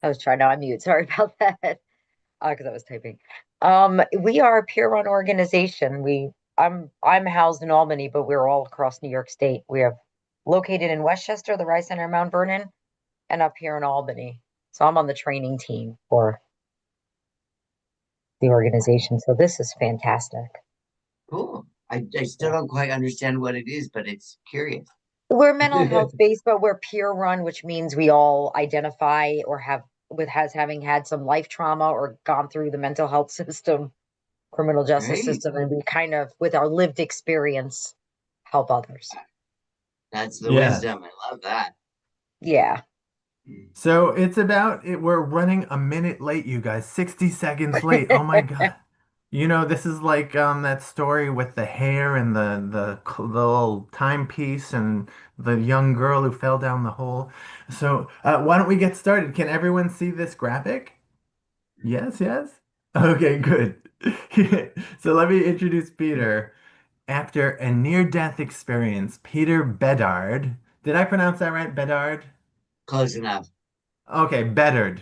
I was trying to unmute. Sorry about that. Because I was typing. We are a peer-run organization. I'm housed in Albany, but we're all across New York State. We have located in Westchester, the Rice Center, Mount Vernon, and up here in Albany. So I'm on the training team for the organization. So this is fantastic. Cool. I still Yeah. don't quite understand what it is, but it's curious. We're mental health based, but we're peer run, which means we all identify or have with has having had some life trauma or gone through the mental health system, criminal justice Right? system, and we kind of, with our lived experience, help others. That's the Yeah. wisdom. I love that. Yeah. So it's about it. We're running a minute late, you guys. 60 seconds late. Oh my God. You know, this is like that story with the hair and the little timepiece and the young girl who fell down the hole. So why don't we get started? Can everyone see this graphic? Yes, yes. Okay, good. So let me introduce Peter. After a near-death experience, Peter Bedard. Did I pronounce that right? Bedard? Close enough. Okay, bettered.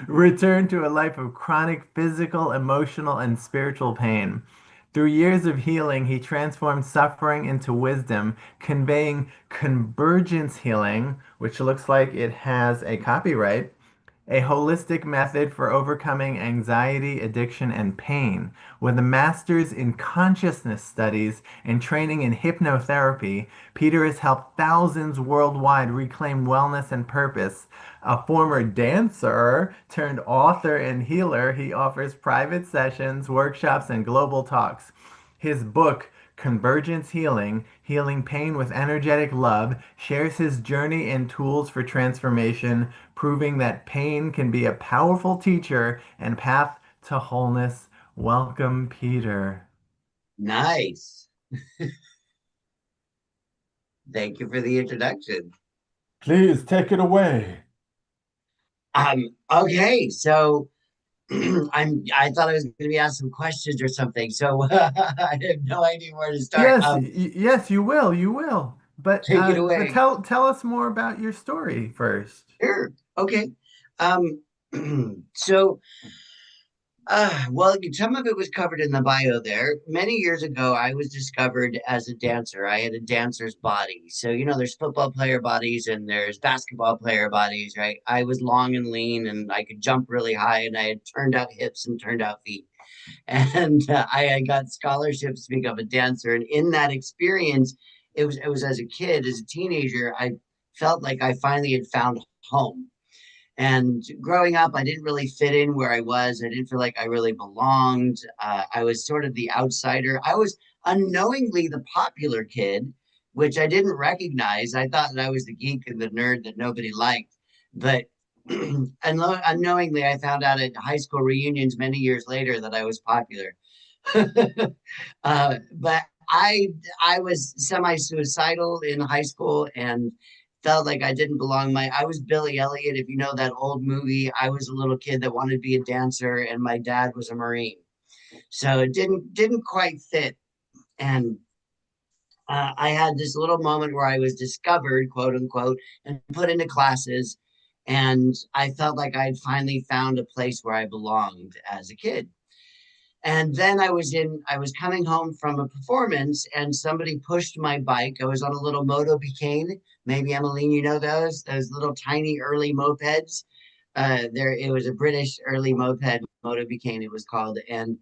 Return to a life of chronic physical, emotional, and spiritual pain. Through years of healing, he transformed suffering into wisdom, conveying convergence healing, which looks like it has a copyright, a holistic method for overcoming anxiety, addiction, and pain. With a master's in consciousness studies and training in hypnotherapy, Peter has helped thousands worldwide reclaim wellness and purpose. A former dancer turned author and healer, he offers private sessions, workshops, and global talks. His book, Convergence Healing, Healing Pain with Energetic Love, shares his journey and tools for transformation, proving that pain can be a powerful teacher and path to wholeness. Welcome, Peter. Nice. Thank you for the introduction. Please take it away. Okay, so I thought I was going to be asked some questions or something, so I have no idea where to start. Yes, yes, you will, you will. Take it But away. tell us more about your story first. Sure. Okay. Um, so well, some of it was covered in the bio there. Many years ago, I was discovered as a dancer. I had a dancer's body. So, there's football player bodies and there's basketball player bodies, right? I was long and lean and I could jump really high and I had turned out hips and turned out feet. And I got scholarships to become a dancer. And in that experience, it was as a kid, as a teenager, I felt like I finally had found home. And growing up, I didn't really fit in where I was. I didn't feel like I really belonged. I was sort of the outsider. I was unknowingly the popular kid, which I didn't recognize. I thought that I was the geek and the nerd that nobody liked. But unknowingly, I found out at high school reunions many years later that I was popular. But I was semi-suicidal in high school and felt like I didn't belong. I was Billy Elliot, if you know that old movie. I was a little kid that wanted to be a dancer, and my dad was a Marine, so it didn't quite fit. And I had this little moment where I was discovered, quote unquote, and put into classes, and I felt like I'd finally found a place where I belonged as a kid. And then I was coming home from a performance and somebody pushed my bike. I was on a little moto Bicane. Maybe Emmeline, you know those little tiny early mopeds. It was a British early moped, moto Bicane it was called. And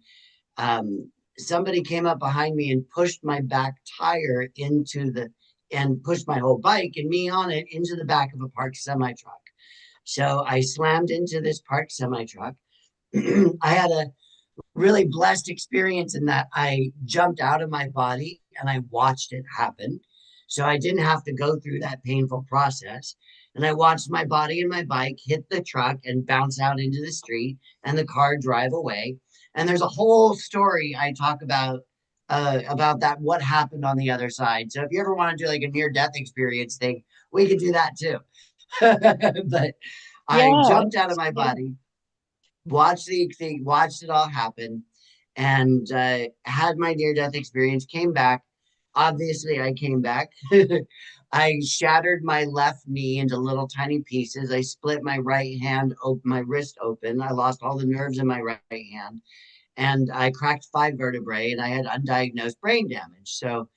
somebody came up behind me and pushed my back tire and pushed my whole bike and me on it into the back of a parked semi truck. So I slammed into this parked semi truck. I had a really blessed experience in that I jumped out of my body and I watched it happen. So I didn't have to go through that painful process. And I watched my body and my bike hit the truck and bounce out into the street and the car drive away. And there's a whole story I talk about that, what happened on the other side. So if you ever want to do like a near death experience thing, we could do that too. But I Yeah. jumped out of my body, watched the thing, watched it all happen, and had my near death experience. Came back. Obviously, I came back, I shattered my left knee into little tiny pieces. I split my right hand, my wrist open. I lost all the nerves in my right hand, and I cracked 5 vertebrae, and I had undiagnosed brain damage. So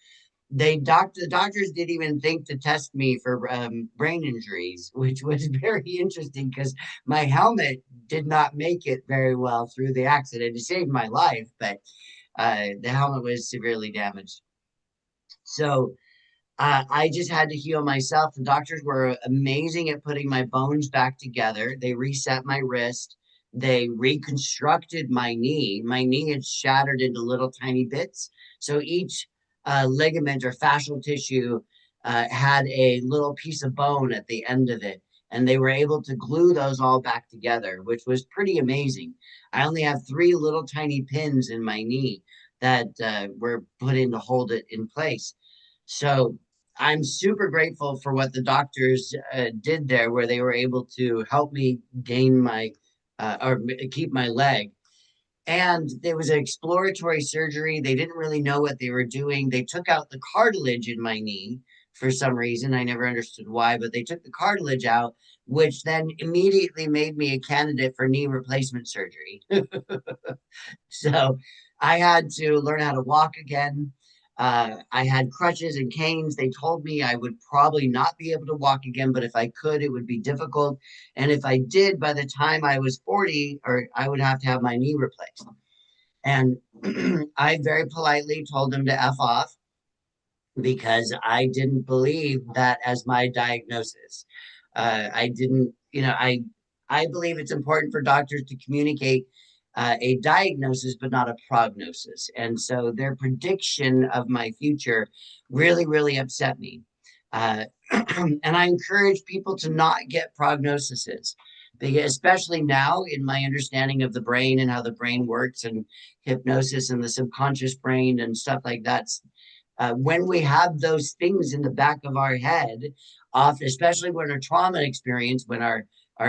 the doctors didn't even think to test me for brain injuries, which was very interesting because my helmet did not make it very well through the accident. It saved my life, but the helmet was severely damaged. So I just had to heal myself. The doctors were amazing at putting my bones back together. They reset my wrist. They reconstructed my knee. My knee had shattered into little tiny bits. So each ligament or fascial tissue had a little piece of bone at the end of it. And they were able to glue those all back together, which was pretty amazing. I only have 3 little tiny pins in my knee that were put in to hold it in place. So I'm super grateful for what the doctors did there, where they were able to help me gain my or keep my leg. And there was an exploratory surgery. They didn't really know what they were doing. They took out the cartilage in my knee for some reason. I never understood why, but they took the cartilage out, which then immediately made me a candidate for knee replacement surgery. So I had to learn how to walk again. I had crutches and canes. They told me I would probably not be able to walk again, but if I could, it would be difficult. And if I did, by the time I was 40, or I would have to have my knee replaced. And I very politely told them to F off because I didn't believe that as my diagnosis. I didn't, I believe it's important for doctors to communicate a diagnosis, but not a prognosis. And so their prediction of my future really, really upset me. Uh, and I encourage people to not get prognoses, because especially now in my understanding of the brain and how the brain works and hypnosis and the subconscious brain and stuff like that. When we have those things in the back of our head, often, especially when our trauma experience, when our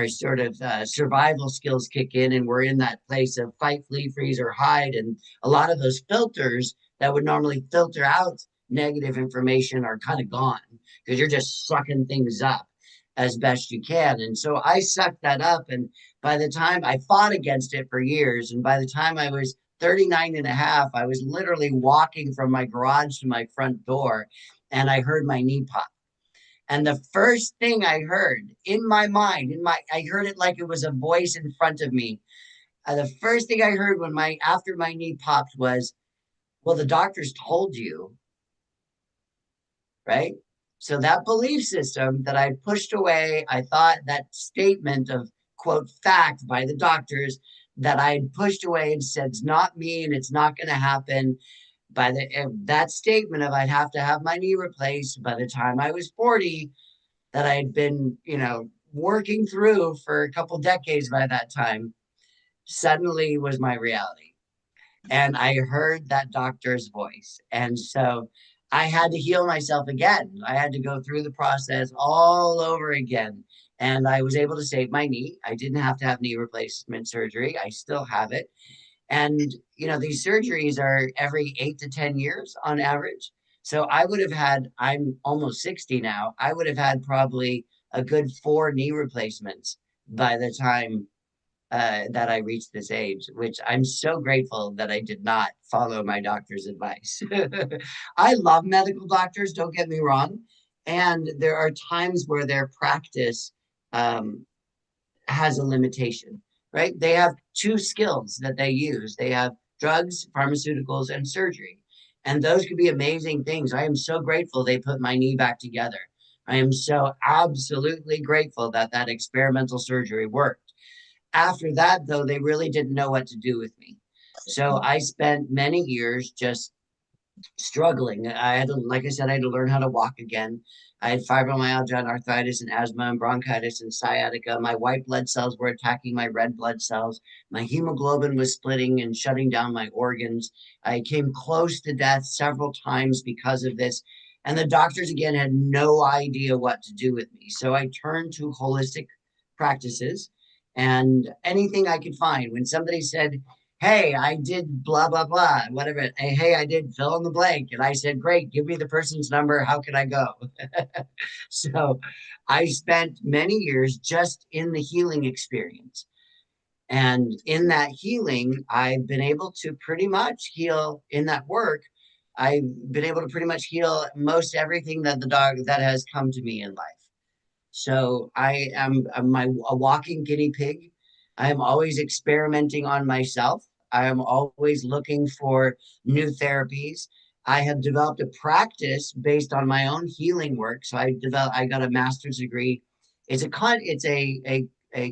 sort of survival skills kick in and we're in that place of fight, flee, freeze, or hide. And a lot of those filters that would normally filter out negative information are kind of gone because you're just sucking things up as best you can. And so I sucked that up. And by the time I fought against it for years, and by the time I was 39 and a half, I was literally walking from my garage to my front door and I heard my knee pop. And the first thing I heard in my mind, I heard it like it was a voice in front of me. The first thing I heard after my knee popped was, "Well, the doctors told you," right? So that belief system that I pushed away, I thought that statement of quote fact by the doctors that I had pushed away and said it's not me and it's not going to happen. By that statement of I'd have to have my knee replaced by the time I was 40, that I had been, working through for a couple decades by that time, suddenly was my reality. And I heard that doctor's voice. And so I had to heal myself again. I had to go through the process all over again. And I was able to save my knee. I didn't have to have knee replacement surgery. I still have it. And, these surgeries are every 8 to 10 years on average. So I'm almost 60 now. I would have had probably a good 4 knee replacements by the time that I reached this age, which I'm so grateful that I did not follow my doctor's advice. I love medical doctors, don't get me wrong. And there are times where their practice um, has a limitation, right? They have 2 skills that they use. They have drugs, pharmaceuticals, and surgery. And those could be amazing things. I am so grateful they put my knee back together. I am so absolutely grateful that that experimental surgery worked. After that, though, they really didn't know what to do with me. So I spent many years just struggling. I had to, like I said, I had to learn how to walk again. I had fibromyalgia and arthritis and asthma and bronchitis and sciatica. My white blood cells were attacking my red blood cells. My hemoglobin was splitting and shutting down my organs. I came close to death several times because of this. And the doctors, again, had no idea what to do with me. So I turned to holistic practices and anything I could find. When somebody said, hey, I did blah, blah, blah, whatever. Hey, I did fill in the blank. And I said, great, give me the person's number. How can I go? So I spent many years just in the healing experience. And in that healing, I've been able to pretty much heal in that work. I've been able to pretty much heal most everything that the dog that has come to me in life. So I'm a walking guinea pig. I am always experimenting on myself. I am always looking for new therapies. I have developed a practice based on my own healing work. So I got a master's degree. It's a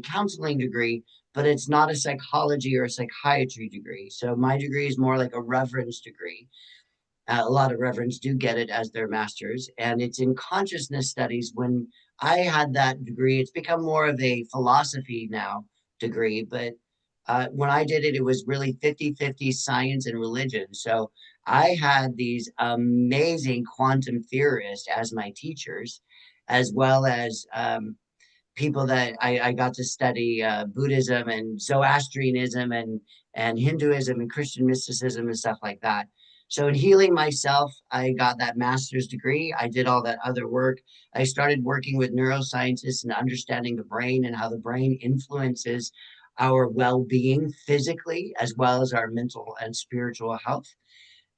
counseling degree, but it's not a psychology or a psychiatry degree. So my degree is more like a reverence degree. A lot of reverends do get it as their master's, and it's in consciousness studies. When I had that degree, it's become more of a philosophy now degree, but when I did it, it was really 50-50 science and religion. So I had these amazing quantum theorists as my teachers, as well as people that I got to study Buddhism and Zoroastrianism and Hinduism and Christian mysticism and stuff like that. So in healing myself, I got that master's degree. I did all that other work. I started working with neuroscientists and understanding the brain and how the brain influences our well-being physically as well as our mental and spiritual health.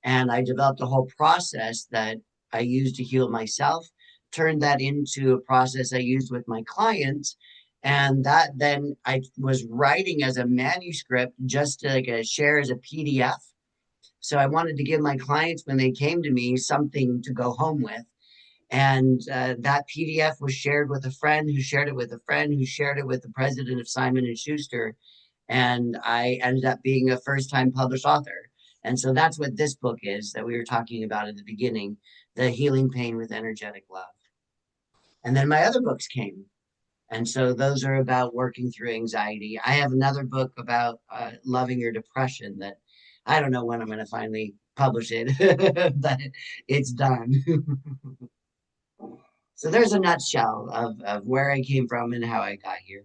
And I developed a whole process that I used to heal myself, turned that into a process I used with my clients. And that then I was writing as a manuscript just to like share as a PDF. So I wanted to give my clients, when they came to me, something to go home with. And that PDF was shared with a friend who shared it with a friend who shared it with the president of Simon and Schuster. And I ended up being a first-time published author. And so that's what this book is that we were talking about at the beginning, The Healing Pain with Energetic Love. And then my other books came. And so those are about working through anxiety. I have another book about loving your depression that I don't know when I'm going to finally publish it, but it's done. So there's a nutshell of where I came from and how I got here.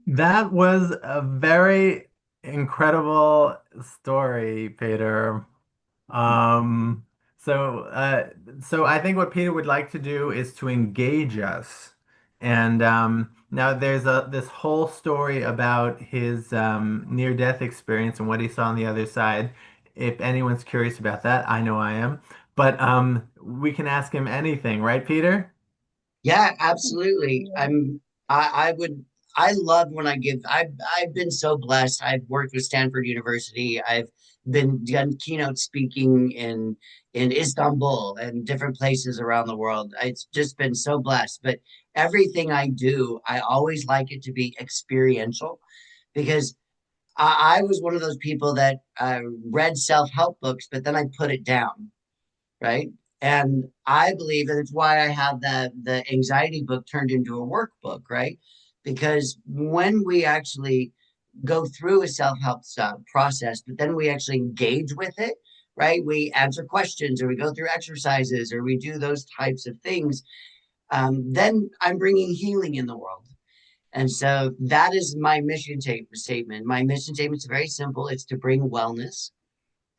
That was a very incredible story, Peter. Um, so, so I think what Peter would like to do is to engage us. And now there's this whole story about his near-death experience and what he saw on the other side. If anyone's curious about that, I know I am. But we can ask him anything, right, Peter? Yeah, absolutely. I would I love when I give I've been so blessed. I've worked with Stanford University. I've been done keynote speaking in Istanbul and different places around the world. It's just been so blessed. But everything I do, I always like it to be experiential because I was one of those people that read self-help books, but then I put it down, right? And I believe that it's why I have the anxiety book turned into a workbook, right? Because when we actually go through a self-help process, but then we actually engage with it, right? We answer questions or we go through exercises or we do those types of things. Then I'm bringing healing in the world. And so that is my mission statement. My mission statement is very simple. It's to bring wellness,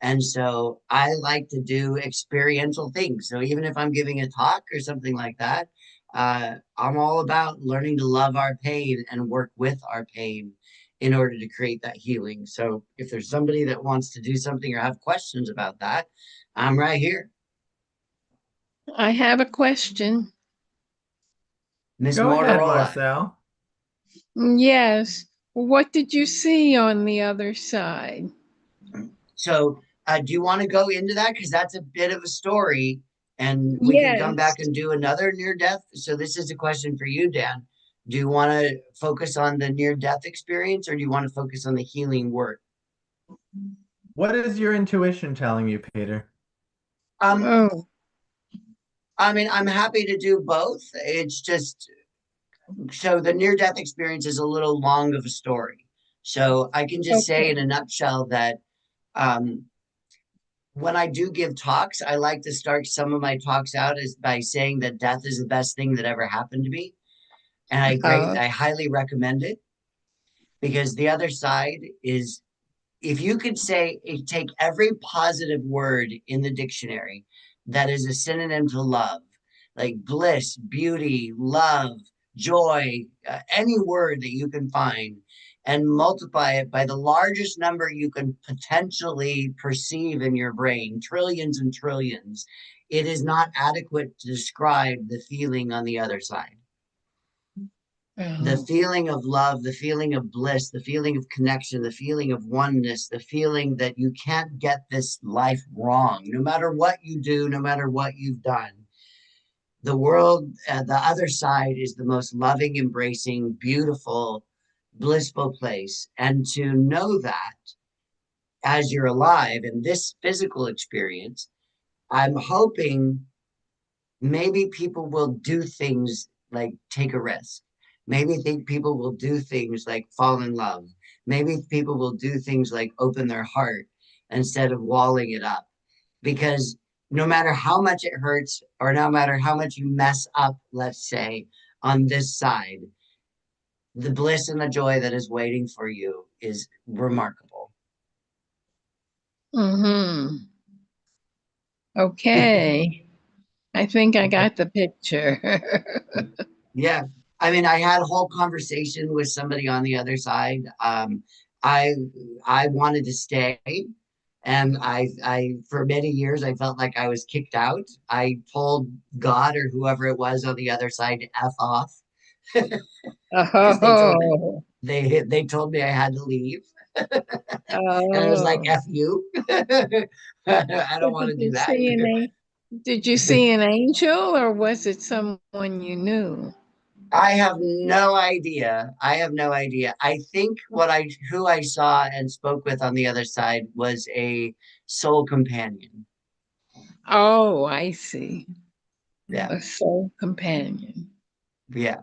and so I like to do experiential things. So even if I'm giving a talk or something like that, I'm all about learning to love our pain and work with our pain in order to create that healing. So if there's somebody that wants to do something or have questions about that, I'm right here. I have a question. Miss Go ahead, Motorola. Marcel. Yes. What did you see on the other side? So do you want to go into that? Because that's a bit of a story. And we can come Yes. back and do another near death. So this is a question for you, Dan. Do you want to focus on the near death experience or do you want to focus on the healing work? What is your intuition telling you, Peter? Um, Oh, I mean, I'm happy to do both. It's just so the near death experience is a little long of a story. So I can just say okay. in a nutshell that um, when I do give talks, I like to start some of my talks out as by saying that death is the best thing that ever happened to me. And Uh, I highly recommend it because the other side is if you could say, take every positive word in the dictionary that is a synonym to love, like bliss, beauty, love, joy, any word that you can find, and multiply it by the largest number you can potentially perceive in your brain, trillions and trillions, it is not adequate to describe the feeling on the other side. The feeling of love, the feeling of bliss, the feeling of connection, the feeling of oneness, the feeling that you can't get this life wrong, no matter what you do, no matter what you've done. The world, the other side is the most loving, embracing, beautiful, blissful place. And to know that as you're alive in this physical experience, I'm hoping maybe people will do things like take a risk. Maybe think people will do things like fall in love. Maybe people will do things like open their heart instead of walling it up. Because no matter how much it hurts, or no matter how much you mess up, let's say, on this side, the bliss and the joy that is waiting for you is remarkable. Mm-hmm. Okay. I think I got the picture. Yeah. I mean, I had a whole conversation with somebody on the other side. I I wanted to stay, and I for many years I felt like I was kicked out. I told God or whoever it was on the other side to F off because Oh, they told me I had to leave. And I was like, oh. F you. I So don't want to do that. did you see an angel or was it someone you knew? I have no idea. I have no idea. I think who I saw and spoke with on the other side was a soul companion. Oh, I see. Yeah. A soul companion. Yeah.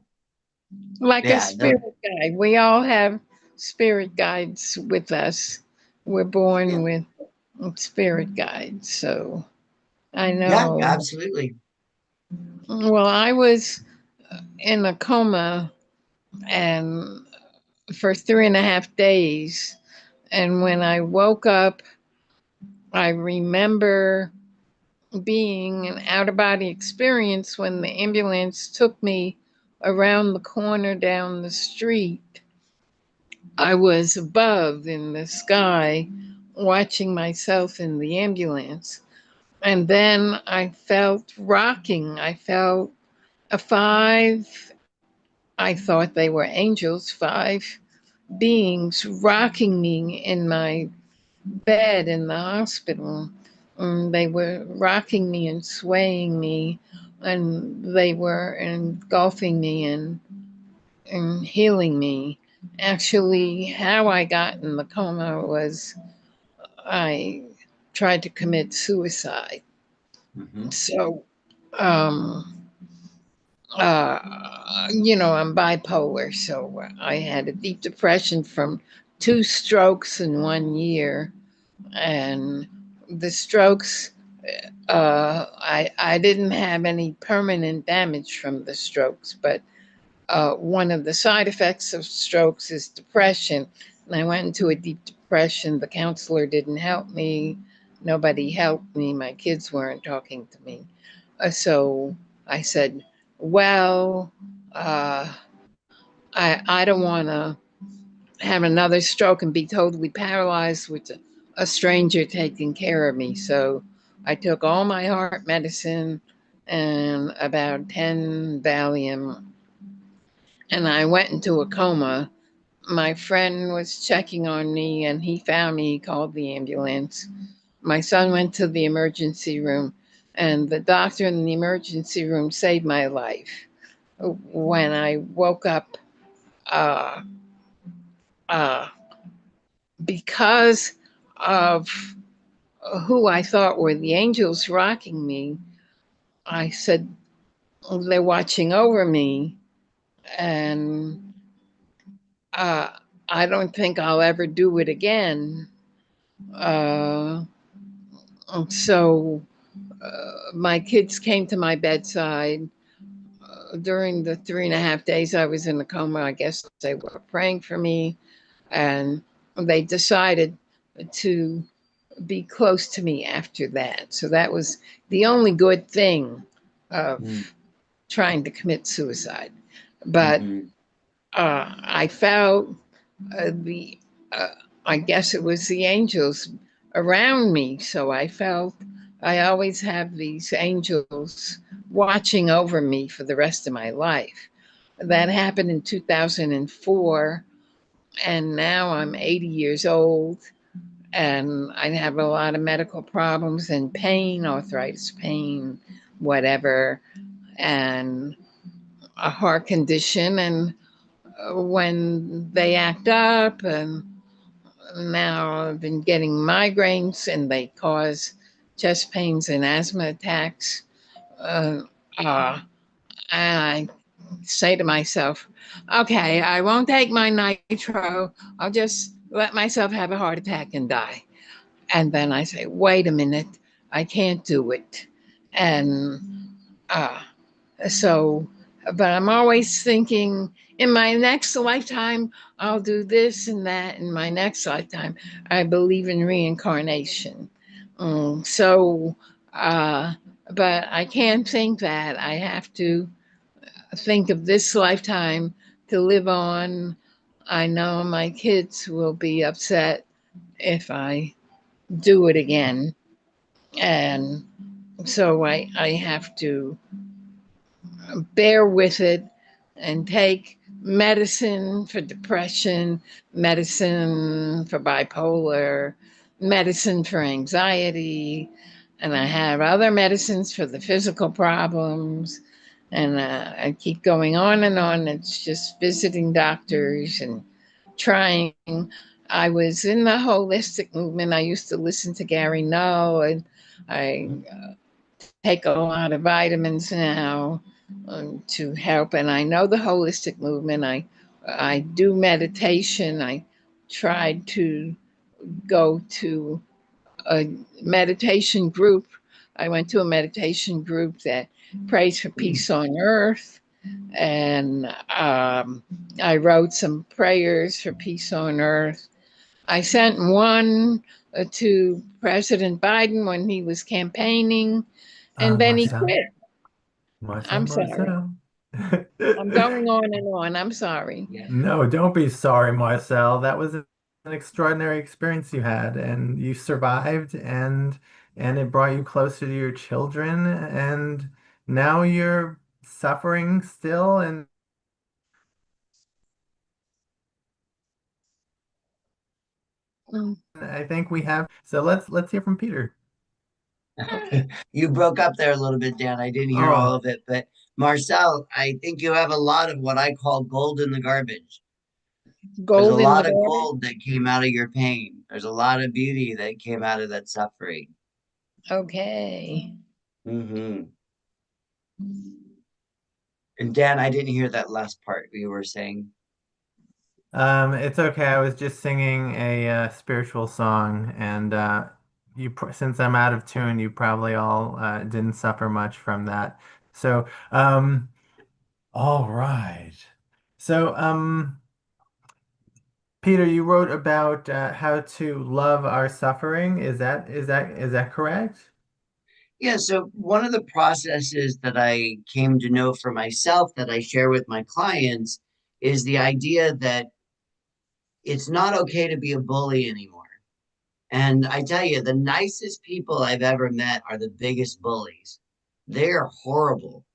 Like a Yeah. spirit guide. We all have spirit guides with us. We're Yeah. born with spirit guides. So I Yeah, know. absolutely. Well, I was in a coma and for 3.5 days. And when I woke up, I remember being an out of body experience when the ambulance took me around the corner down the street. I was above in the sky watching myself in the ambulance. And then I felt rocking. I felt a five, I thought they were angels, five beings rocking me in my bed in the hospital. They were rocking me and swaying me, and they were engulfing me and healing me. Actually, how I got in the coma was I tried to commit suicide. Hmm. So, um, I'm bipolar, so I had a deep depression from 2 strokes in 1 year, and the strokes. I didn't have any permanent damage from the strokes, but one of the side effects of strokes is depression. And I went into a deep depression. The counselor didn't help me. Nobody helped me. My kids weren't talking to me. So I said, well, uh, I don't want to have another stroke and be totally paralyzed with a stranger taking care of me. So I took all my heart medicine and about 10 Valium, and I went into a coma. My friend was checking on me and he found me, he called the ambulance. My son went to the emergency room, and the doctor in the emergency room saved my life. When I woke up, uh, uh, because of who I thought were the angels rocking me, I said, they're watching over me. And uh, I don't think I'll ever do it again. Uh, my kids came to my bedside during the 3.5 days I was in the coma. I guess they were praying for me, and they decided to be close to me after that. So that was the only good thing of trying to commit suicide. But Mm-hmm. I felt the, uh, I guess it was the angels around me. So I felt I always have these angels watching over me for the rest of my life. That happened in 2004, and now I'm 80 years old, and I have a lot of medical problems and pain, arthritis pain, whatever, and a heart condition. And when they act up, and now I've been getting migraines, and they cause chest pains and asthma attacks. Uh, uh, and I say to myself, okay, I won't take my nitro. I'll just let myself have a heart attack and die. And then I say, wait a minute, I can't do it. And uh, so, but I'm always thinking in my next lifetime, I'll do this and that. In my next lifetime, I believe in reincarnation. So, uh, but I can't think that. I have to think of this lifetime to live on. I know my kids will be upset if I do it again. And so I have to bear with it and take medicine for depression, medicine for bipolar, medicine for anxiety, and I have other medicines for the physical problems. And I keep going on and on. It's just visiting doctors and trying. I was in the holistic movement. I used to listen to Gary Null, and I take a lot of vitamins now to help. And I know the holistic movement. I do meditation. I tried to go to a meditation group. I went to a meditation group that prays for peace on earth. And I wrote some prayers for peace on earth. I sent one to President Biden when he was campaigning, and then he Marcel, quit. Marcel, I'm sorry. Marcel. I'm going on and on. I'm sorry. Yeah. No, don't be sorry, Marcel. That was an extraordinary experience you had, and you survived, and it brought you closer to your children, and now you're suffering still, and Mm. I think we have. So let's hear from Peter. You broke up there a little bit, Dan. I didn't hear all Oh, of it, but Marcel, I think you have a lot of what I call gold in the garbage. There's a Gold in the lot of water. gold that came out of your pain. There's a lot of beauty that came out of that suffering. Okay. Hmm. And Dan, I didn't hear that last part you were saying. it's okay. I was just singing a spiritual song, and since I'm out of tune, you probably all didn't suffer much from that. So, all right. So, Peter, you wrote about how to love our suffering. Is that correct? Yeah, so one of the processes that I came to know for myself that I share with my clients is the idea that it's not okay to be a bully anymore. And I tell you, the nicest people I've ever met are the biggest bullies. They're horrible.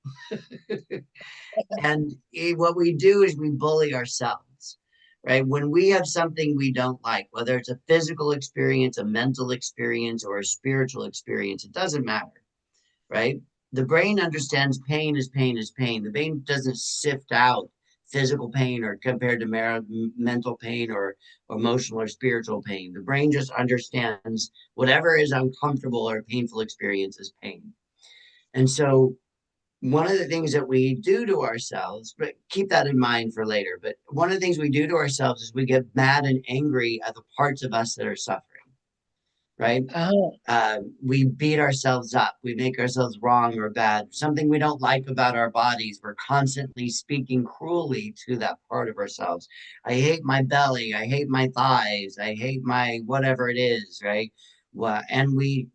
And what we do is we bully ourselves, right? When we have something we don't like, whether it's a physical experience, a mental experience, or a spiritual experience, it doesn't matter, right? The brain understands pain is pain is pain. The brain doesn't sift out physical pain or compared to mental pain or emotional or spiritual pain. The brain just understands whatever is uncomfortable or painful experience is pain. And so one of the things that we do to ourselves, but keep that in mind for later, but one of the things we do to ourselves is we get mad and angry at the parts of us that are suffering, right? We beat ourselves up. We make ourselves wrong or bad. Something we don't like about our bodies. We're constantly speaking cruelly to that part of ourselves. I hate my belly. I hate my thighs. I hate my whatever it is, right? Well, and we,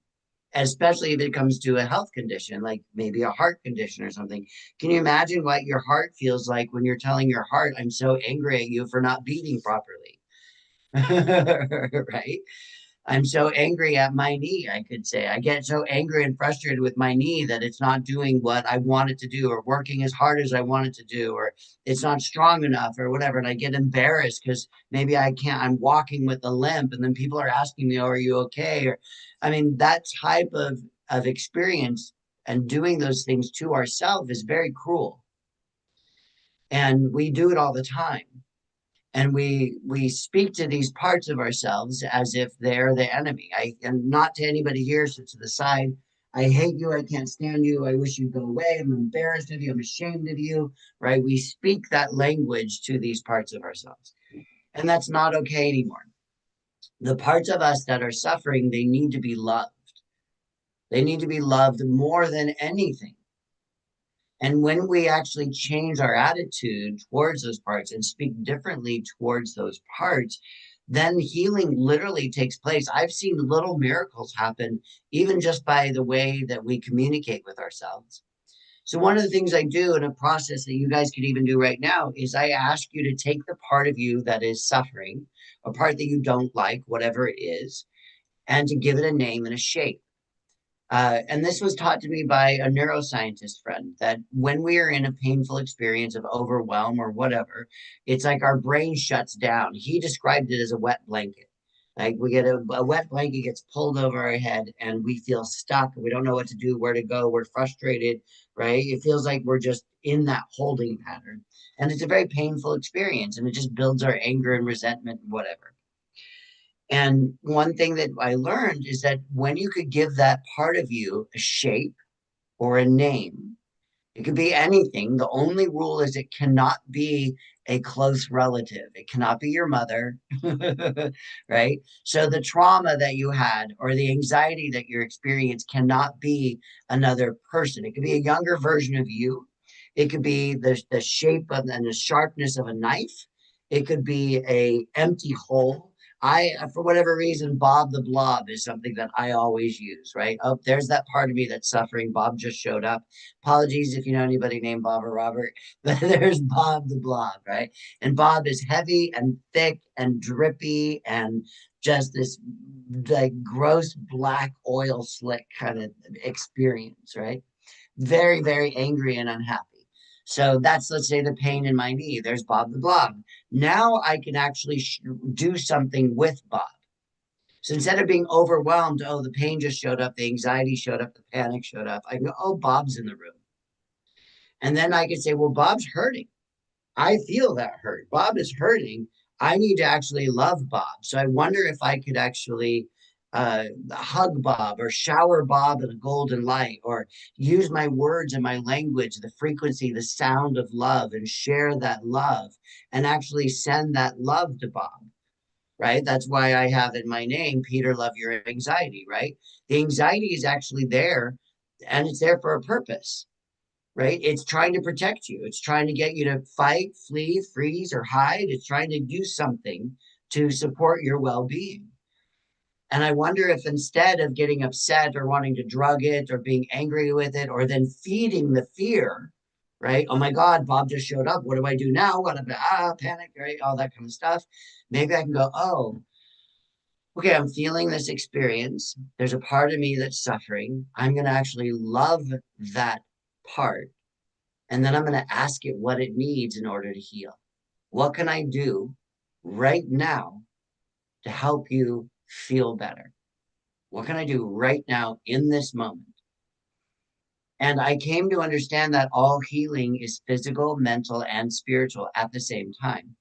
especially if it comes to a health condition, like maybe a heart condition or something. Can you imagine what your heart feels like when you're telling your heart, I'm so angry at you for not beating properly? Right? I'm so angry at my knee, I could say. I get so angry and frustrated with my knee that it's not doing what I want it to do, or working as hard as I want it to do, or it's not strong enough or whatever. And I get embarrassed because maybe I can't, I'm walking with a limp, and then people are asking me, oh, are you okay? Or I mean, that type of experience and doing those things to ourselves is very cruel. And we do it all the time, and we speak to these parts of ourselves as if they're the enemy. I and not to anybody here, so to the side. I hate you. I can't stand you. I wish you'd go away. I'm embarrassed of you. I'm ashamed of you. Right? We speak that language to these parts of ourselves, and that's not okay anymore. The parts of us that are suffering, they need to be loved. They need to be loved more than anything. And when we actually change our attitude towards those parts and speak differently towards those parts, then healing literally takes place. I've seen little miracles happen, even just by the way that we communicate with ourselves. So, one of the things I do in a process that you guys could even do right now is I ask you to take the part of you that is suffering, a part that you don't like, whatever it is, and to give it a name and a shape. And this was taught to me by a neuroscientist friend, that when we are in a painful experience of overwhelm or whatever, it's like our brain shuts down. He described it as a wet blanket. Like we get a wet blanket gets pulled over our head and we feel stuck. We don't know what to do, where to go. We're frustrated, right? It feels like we're just in that holding pattern. And it's a very painful experience, and it just builds our anger and resentment and whatever. And one thing that I learned is that when you could give that part of you a shape or a name, it could be anything. The only rule is it cannot be a close relative. It cannot be your mother, right? So the trauma that you had or the anxiety that you experienced cannot be another person. It could be a younger version of you. It could be the shape of, and the sharpness of a knife. It could be a empty hole. For whatever reason, Bob the Blob is something that I always use, right? Oh, there's that part of me that's suffering. Bob just showed up. Apologies if you know anybody named Bob or Robert, but there's Bob the Blob, right? And Bob is heavy and thick and drippy and just this like gross black oil slick kind of experience, right? Very, very angry and unhappy. So that's, let's say, the pain in my knee. There's Bob the Blob. Now I can actually do something with Bob. So instead of being overwhelmed, oh, the pain just showed up, the anxiety showed up, the panic showed up, I go, oh, Bob's in the room. And then I could say, well, Bob's hurting. I feel that hurt. Bob is hurting. I need to actually love Bob. So I wonder if I could actually hug Bob or shower Bob in a golden light, or use my words and my language, the frequency, the sound of love, and share that love and actually send that love to Bob. Right? That's why I have in my name, Peter, love your anxiety, right? The anxiety is actually there, and it's there for a purpose, right? It's trying to protect you. It's trying to get you to fight, flee, freeze, or hide. It's trying to do something to support your well-being. And I wonder if instead of getting upset or wanting to drug it or being angry with it or then feeding the fear, right? Oh my God, Bob just showed up. What do I do now? What panic, right? All that kind of stuff. Maybe I can go, oh, okay, I'm feeling this experience. There's a part of me that's suffering. I'm going to actually love that part. And then I'm going to ask it what it needs in order to heal. What can I do right now to help you feel better? What can I do right now in this moment? And I came to understand that all healing is physical, mental, and spiritual at the same time,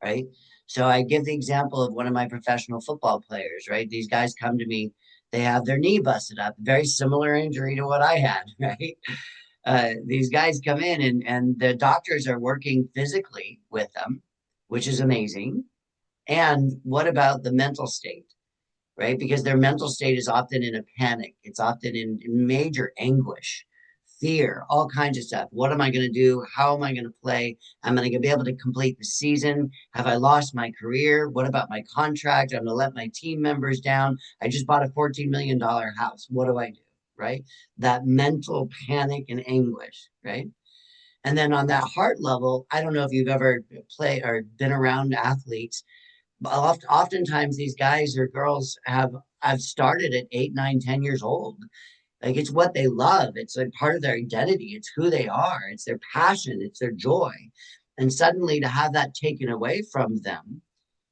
right? So I give the example of one of my professional football players, right? These guys come to me, they have their knee busted up, very similar injury to what I had, right? These guys come in and the doctors are working physically with them, which is amazing. And what about the mental state? right? Because their mental state is often in a panic. It's often in major anguish, fear, all kinds of stuff. What am I going to do? How am I going to play? Am I going to be able to complete the season? Have I lost my career? What about my contract? I'm going to let my team members down. I just bought a $14 million house. What do I do? Right? That mental panic and anguish, right? And then on that heart level, I don't know if you've ever played or been around athletes. Oftentimes these guys or girls have started at 8, 9, 10 years old. Like it's what they love. It's like part of their identity. It's who they are. It's their passion. It's their joy. And suddenly to have that taken away from them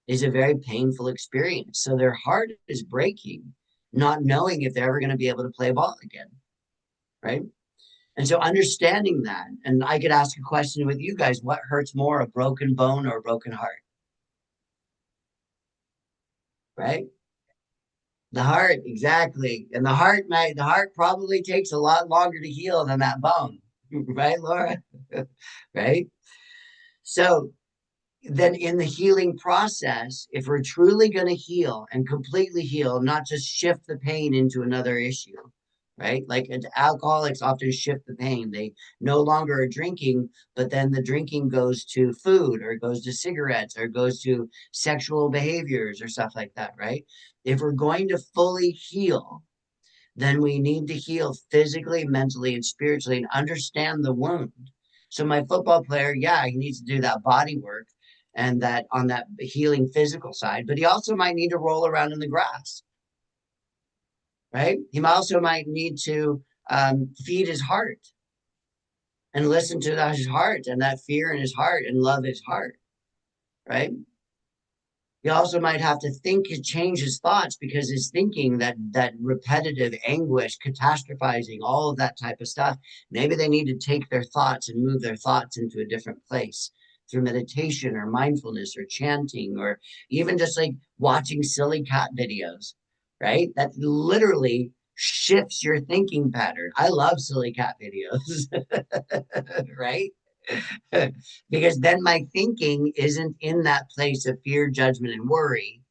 is a very painful experience. So their heart is breaking, not knowing if they're ever going to be able to play ball again. Right. And so understanding that, and I could ask a question with you guys, what hurts more, a broken bone or a broken heart? Right? The heart, exactly. And the heart probably takes a lot longer to heal than that bone. Right, Laura? Right? So then in the healing process, if we're truly going to heal and completely heal, not just shift the pain into another issue, right? Like alcoholics often shift the pain. They no longer are drinking, but then the drinking goes to food or it goes to cigarettes or it goes to sexual behaviors or stuff like that, right? If we're going to fully heal, then we need to heal physically, mentally, and spiritually and understand the wound. So my football player, yeah, he needs to do that body work and that on that healing physical side, but he also might need to roll around in the grass, right? He also might need to feed his heart and listen to his heart and that fear in his heart and love his heart, right? He also might have to think and change his thoughts because his thinking, that repetitive anguish, catastrophizing, all of that type of stuff, maybe they need to take their thoughts and move their thoughts into a different place through meditation or mindfulness or chanting or even just like watching silly cat videos, right? That literally shifts your thinking pattern. I love silly cat videos, right? Because then my thinking isn't in that place of fear, judgment, and worry,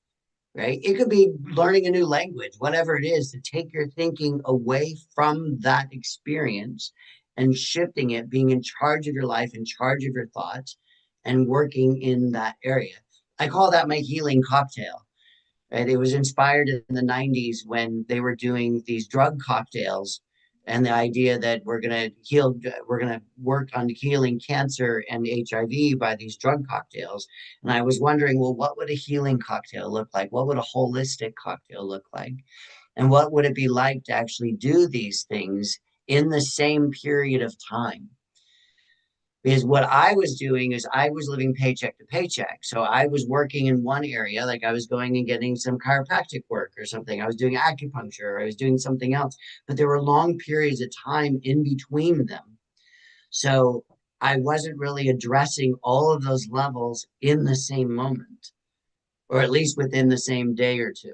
right? It could be learning a new language, whatever it is, to take your thinking away from that experience and shifting it, being in charge of your life, in charge of your thoughts, and working in that area. I call that my healing cocktail. Right? It was inspired in the 90s when they were doing these drug cocktails and the idea that we're going to heal, we're going to work on healing cancer and HIV by these drug cocktails. And I was wondering, well, what would a healing cocktail look like? What would a holistic cocktail look like? And what would it be like to actually do these things in the same period of time? Because what I was doing is I was living paycheck to paycheck. So I was working in one area, like I was going and getting some chiropractic work or something. I was doing acupuncture, or I was doing something else, but there were long periods of time in between them. So I wasn't really addressing all of those levels in the same moment, or at least within the same day or two.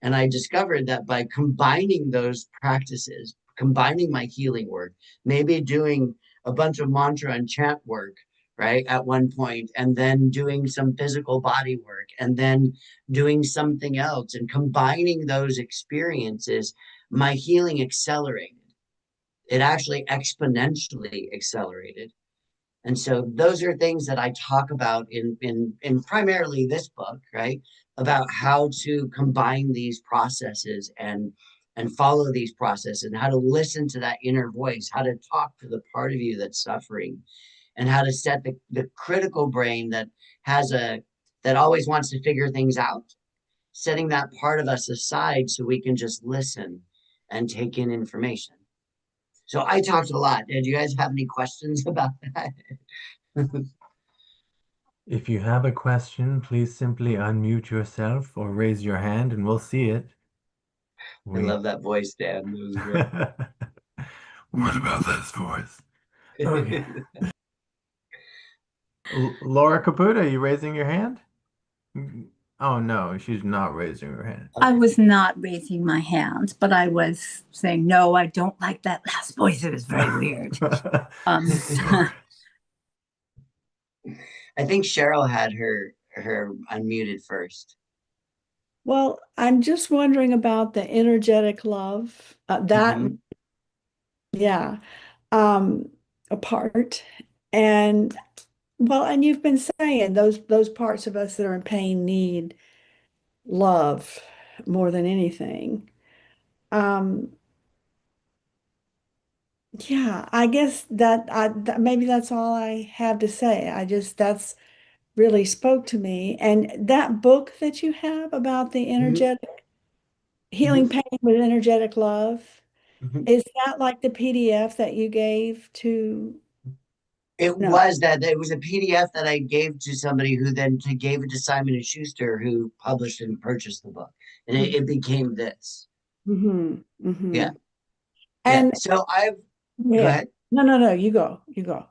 And I discovered that by combining those practices, combining my healing work, maybe doing a bunch of mantra and chant work, right, at one point, and then doing some physical body work, and then doing something else, and combining those experiences, my healing accelerated. It actually exponentially accelerated. And so those are things that I talk about in primarily this book, right? About how to combine these processes and follow these processes and how to listen to that inner voice, how to talk to the part of you that's suffering, and how to set the critical brain that has a that always wants to figure things out, setting that part of us aside so we can just listen and take in information. So I talked a lot. Did you guys have any questions about that? If you have a question, please simply unmute yourself or raise your hand and we'll see it. I love that voice, Dan. It was great. What about this voice? Okay. Laura Caputo, are you raising your hand? Oh no, she's not raising her hand. I was not raising my hand, but I was saying, no, I don't like that last voice. It was very weird. I think Cheryl had her unmuted first. Well, I'm just wondering about the energetic love. That, Mhm. yeah, um, a part. And well, and you've been saying those parts of us that are in pain need love more than anything. Um, yeah, I guess that maybe that's all I have to say. I just that's really spoke to me. And that book that you have about the Mhm. energetic healing Mhm. pain with energetic love, Mhm. is that like the PDF that you gave to? It No. was that it was a PDF that I gave to somebody who then gave it to Simon and Schuster, who published and purchased the book, and it became this. Mm-hmm. Yeah, Mm-hmm. yeah. And So I've go yeah. ahead. No, no, no, you go. You go.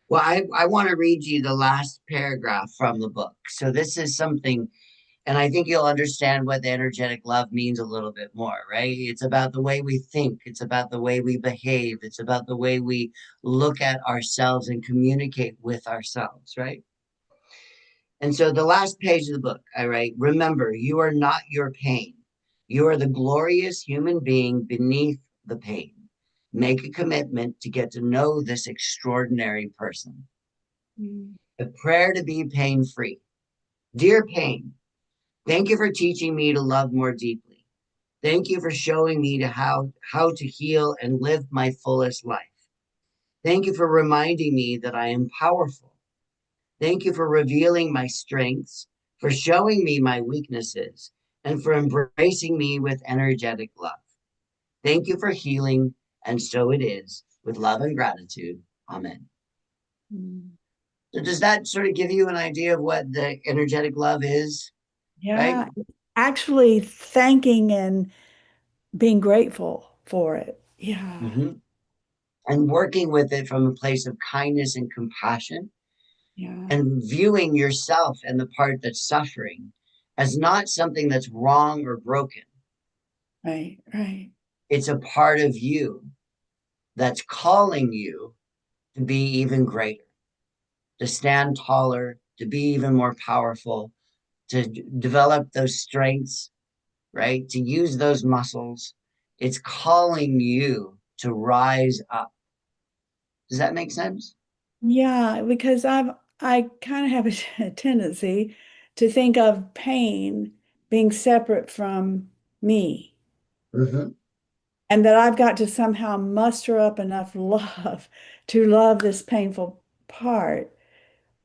Well, I want to read you the last paragraph from the book. So this is something, and I think you'll understand what the energetic love means a little bit more, right? It's about the way we think, it's about the way we behave, it's about the way we look at ourselves and communicate with ourselves, right? And so the last page of the book, I write, remember, you are not your pain. You are the glorious human being beneath the pain. Make a commitment to get to know this extraordinary person. Mm. A prayer to be pain free. Dear pain, thank you for teaching me to love more deeply. Thank you for showing me how to heal and live my fullest life. Thank you for reminding me that I am powerful. Thank you for revealing my strengths, for showing me my weaknesses, and for embracing me with energetic love. Thank you for healing, and so it is, with love and gratitude. Amen. Mm. So, does that sort of give you an idea of what the energetic love is, right? Yeah, actually thanking and being grateful for it. Yeah. Mm-hmm. And working with it from a place of kindness and compassion, Yeah. and viewing yourself and the part that's suffering as not something that's wrong or broken. Right. Right. It's a part of you that's calling you to be even greater, to stand taller, to be even more powerful, to develop those strengths, right? To use those muscles. It's calling you to rise up. Does that make sense? Yeah, because I kind of have a tendency to think of pain being separate from me, Mm-hmm. and that I've got to somehow muster up enough love to love this painful part.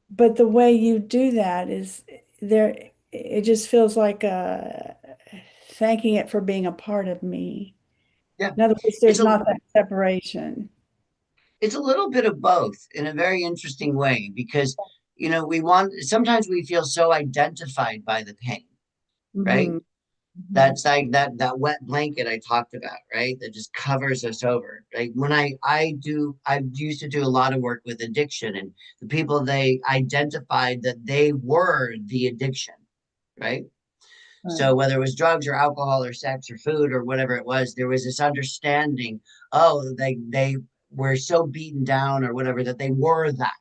But the way you do that is there, it just feels like thanking it for being a part of me. Yeah. In other words, It's there's a not that separation. it's a little bit of both in a very interesting way because we want sometimes we feel so identified by the pain, right? Hmm. That's like that wet blanket I talked about, right? That just covers us over. Like when I used to do a lot of work with addiction, and the people, they identified that they were the addiction, right? So Right. whether it was drugs or alcohol or sex or food or whatever it was, there was this understanding, oh, they were so beaten down or whatever that they were that.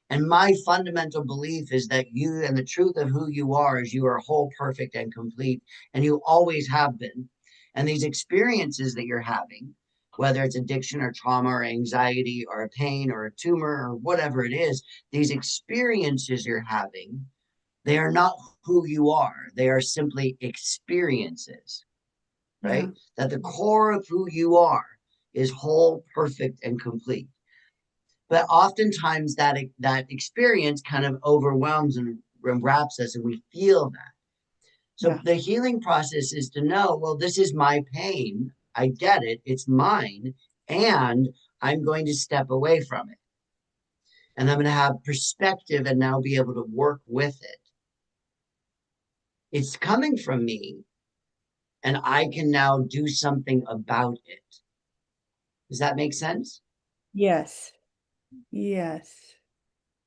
And my fundamental belief is that you, and the truth of who you are, is you are whole, perfect, and complete, and you always have been. And these experiences that you're having, whether it's addiction or trauma or anxiety or a pain or a tumor or whatever it is, these experiences you're having, they are not who you are. They are simply experiences, Yeah. right? That the core of who you are is whole, perfect, and complete. But oftentimes that experience kind of overwhelms and wraps us, and we feel that. So Yeah. the healing process is to know, well, this is my pain. I get it. It's mine. And I'm going to step away from it. And I'm going to have perspective and now be able to work with it. It's coming from me, and I can now do something about it. Does that make sense? Yes. Yes.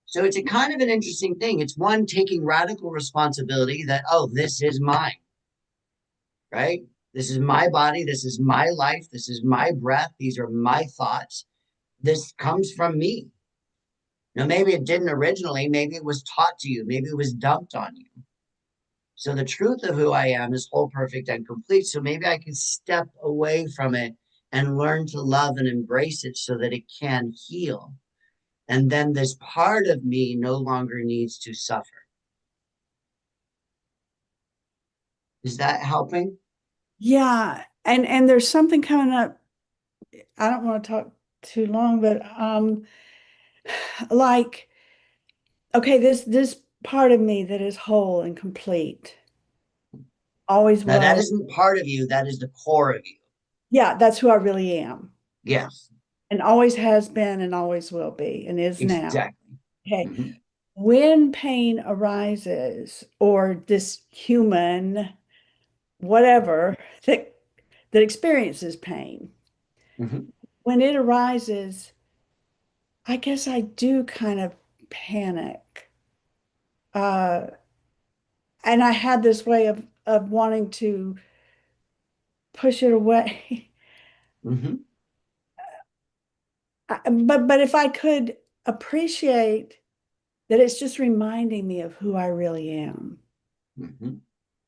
So it's a kind of an interesting thing. It's one, taking radical responsibility that, oh, this is mine, right? This is my body. This is my life. This is my breath. These are my thoughts. This comes from me. Now, maybe it didn't originally. Maybe it was taught to you. Maybe it was dumped on you. So the truth of who I am is whole, perfect, and complete. So maybe I can step away from it and learn to love and embrace it so that it can heal. And then this part of me no longer needs to suffer. Is that helping? Yeah. And there's something coming up. I don't want to talk too long, but like, okay, this part of me that is whole and complete always Now, that was. isn't part of you, that is the core of you. Yeah, that's who I really am. Yes, And always has been and always will be and is now. exactly. Okay. Mhm, When pain arises or this human, whatever, that experiences pain, mhm. when it arises, I guess I do kind of panic. Uh, and I had this way of wanting to push it away. Mhm, But if I could appreciate that it's just reminding me of who I really am. mhm.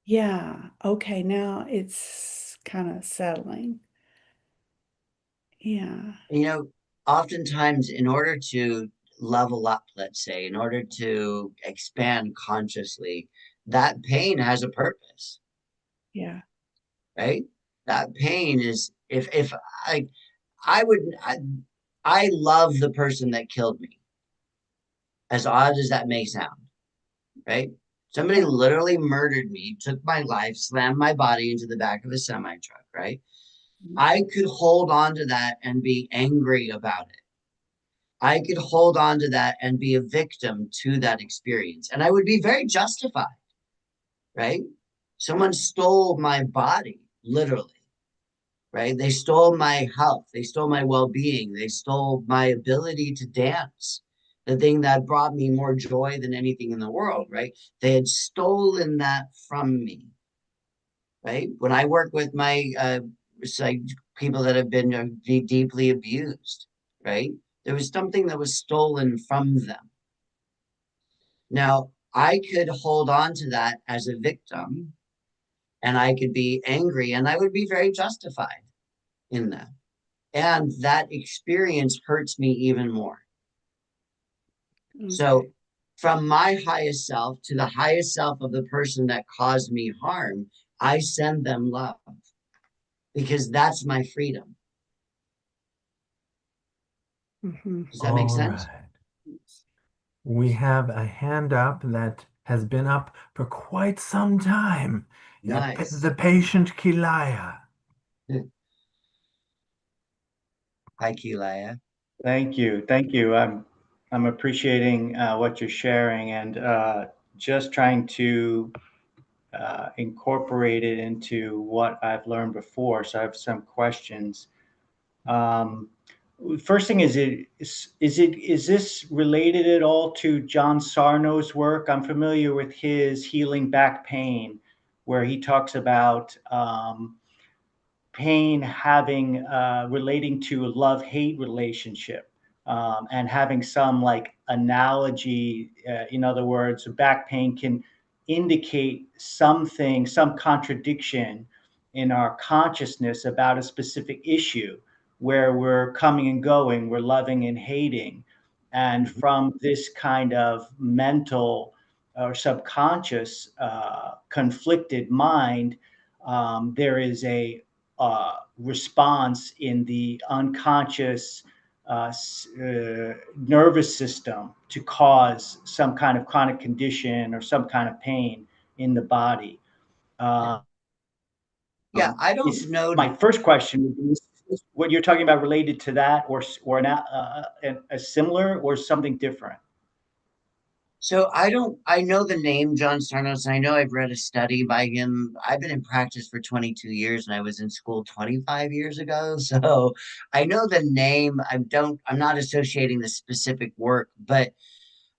Yeah, okay, now it's kind of settling. Yeah, You know, oftentimes, in order to level up, let's say, in order to expand consciously, that pain has a purpose, yeah. right? That pain is if I I would I love the person that killed me, as odd as that may sound, right? Somebody Yeah. literally murdered me, took my life, slammed my body into the back of a semi truck, right? I could hold on to that and be angry about it. I could hold on to that and be a victim to that experience. And I would be very justified, right? Someone stole my body, literally, right? They stole my health. They stole my well being. They stole my ability to dance, the thing that brought me more joy than anything in the world, right? They had stolen that from me, right? When I work with my like people that have been deeply abused, right? There was something that was stolen from them. Now, I could hold on to that as a victim and I could be angry and I would be very justified in that. And that experience hurts me even more. Okay. So, from my highest self to the highest self of the person that caused me harm, I send them love because that's my freedom. Hmm. Does that make All sense? right. We have a hand up that has been up for quite some time. Nice. The patient Kilaya. Hi, Kilaya. Thank you. Thank you. I'm appreciating what you're sharing and just trying to incorporate it into what I've learned before. So I have some questions. Um, First thing is this related at all to John Sarno's work? I'm familiar with his Healing Back Pain, where he talks about pain having relating to a love-hate relationship, and having some like analogy. In other words, back pain can indicate something, some contradiction in our consciousness about a specific issue where we're coming and going, we're loving and hating. And from this kind of mental or subconscious conflicted mind, there is a response in the unconscious nervous system to cause some kind of chronic condition or some kind of pain in the body. Yeah, Uh, yeah, I don't is know. my first question: is what you're talking about related to that, or a similar, or something different? So I don't, I know the name John Sarnos, and I know I've read a study by him. I've been in practice for 22 years and I was in school 25 years ago. So I know the name. I'm not associating the specific work, but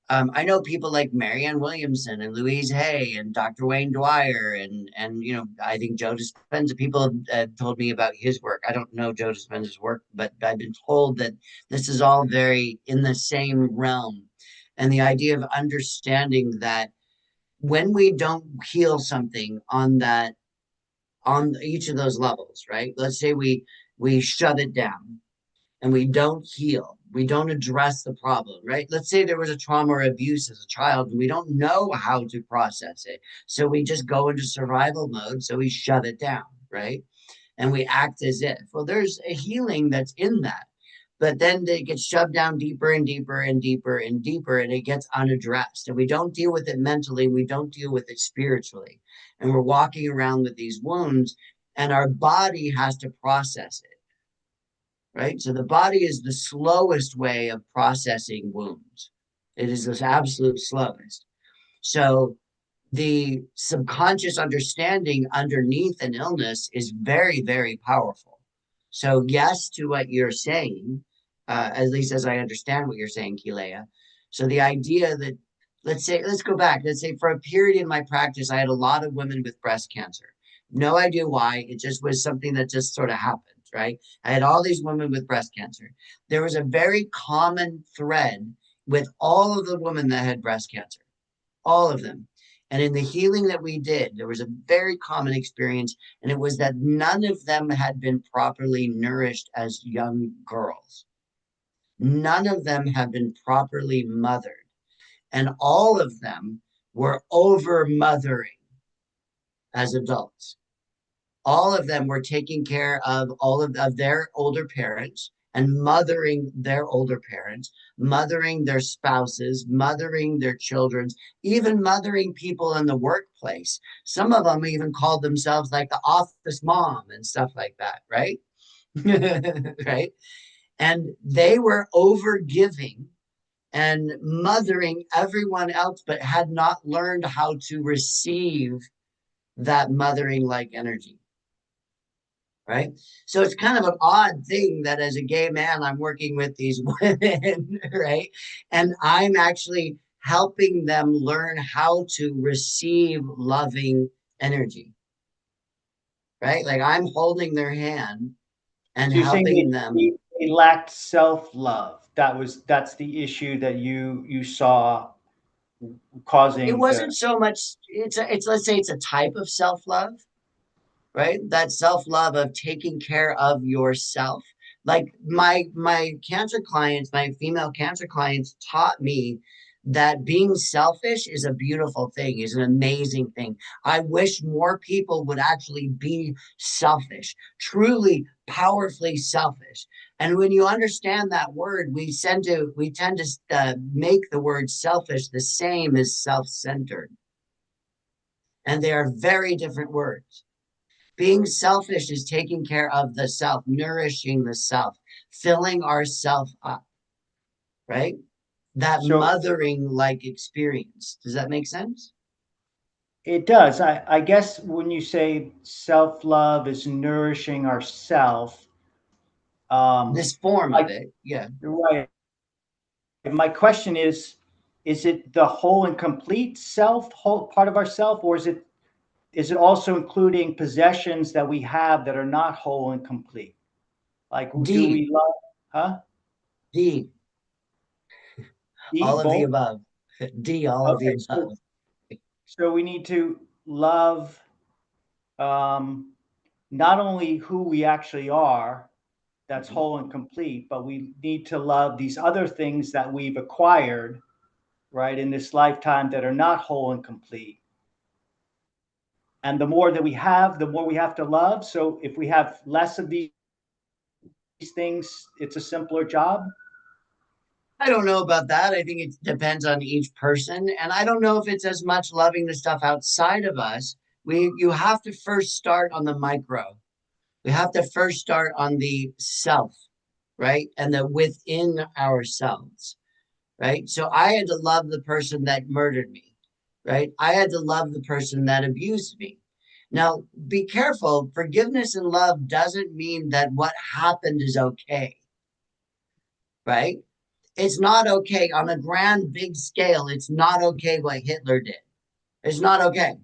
I know people like Marianne Williamson and Louise Hay and Dr. Wayne Dwyer and I think Joe Dispenza. People have told me about his work. I don't know Joe Dispenza's work, but I've been told that this is all very in the same realm. And the idea of understanding that when we don't heal something on that, on each of those levels, right? Let's say we shut it down and we don't heal, we don't address the problem, right? Let's say there was a trauma or abuse as a child and we don't know how to process it. So we just go into survival mode. So we shut it down, right? And we act as if. Well, there's a healing that's in that. But then it gets shoved down deeper and deeper and deeper and deeper, and it gets unaddressed. And we don't deal with it mentally, we don't deal with it spiritually. And we're walking around with these wounds, and our body has to process it, right? So the body is the slowest way of processing wounds. It is the absolute slowest. So the subconscious understanding underneath an illness is very, very powerful. So yes to what you're saying, at least as I understand what you're saying, Kilea. So the idea that, let's go back. Let's say for a period in my practice, I had a lot of women with breast cancer. No idea why. It just was something that just sort of happened, right? I had all these women with breast cancer. There was a very common thread with all of the women that had breast cancer, all of them. And in the healing that we did, there was a very common experience, and it was that none of them had been properly nourished as young girls. None of them have been properly mothered. And all of them were over mothering as adults. All of them were taking care of all of their older parents and mothering their older parents, mothering their spouses, mothering their children, even mothering people in the workplace. Some of them even called themselves like the office mom and stuff like that, right? Right? And they were over giving and mothering everyone else, but had not learned how to receive that mothering like energy. Right. So it's kind of an odd thing that as a gay man, I'm working with these women, right? And I'm actually helping them learn how to receive loving energy, right? Like I'm holding their hand and So you're saying helping them. they lacked self-love. That's the issue that you saw It causing the. wasn't so much, it's let's say it's a type of self-love, right? That self-love of taking care of yourself. Like my cancer clients, my female cancer clients taught me that being selfish is a beautiful thing, is an amazing thing. I wish more people would actually be selfish, truly powerfully selfish. And when you understand that word, we tend to make the word selfish the same as self-centered. And they are very different words. Being selfish is taking care of the self, nourishing the self, filling ourself up, right? That So mothering like experience. Does that make sense? it does. I guess when you say self-love is nourishing ourself, um, This form of I, it, yeah. right. My question is it the whole and complete self, whole part of ourself, or is it also including possessions that we have that are not whole and complete? Like, do D, we love, huh? D, E, all of the both? above. D, all of the Okay, above. so we need to love um, not only who we actually are, that's whole and complete, but we need to love these other things that we've acquired, right, in this lifetime that are not whole and complete. And the more that we have, the more we have to love. So if we have less of these things, it's a simpler job. I don't know about that. I think it depends on each person. And I don't know if it's as much loving the stuff outside of us. You have to first start on the micro. We have to first start on the self, right? And the within ourselves, right? So I had to love the person that murdered me, right? I had to love the person that abused me. Now, be careful. Forgiveness and love doesn't mean that what happened is okay, right? It's not okay on a grand, big scale. It's not okay what Hitler did. It's not okay.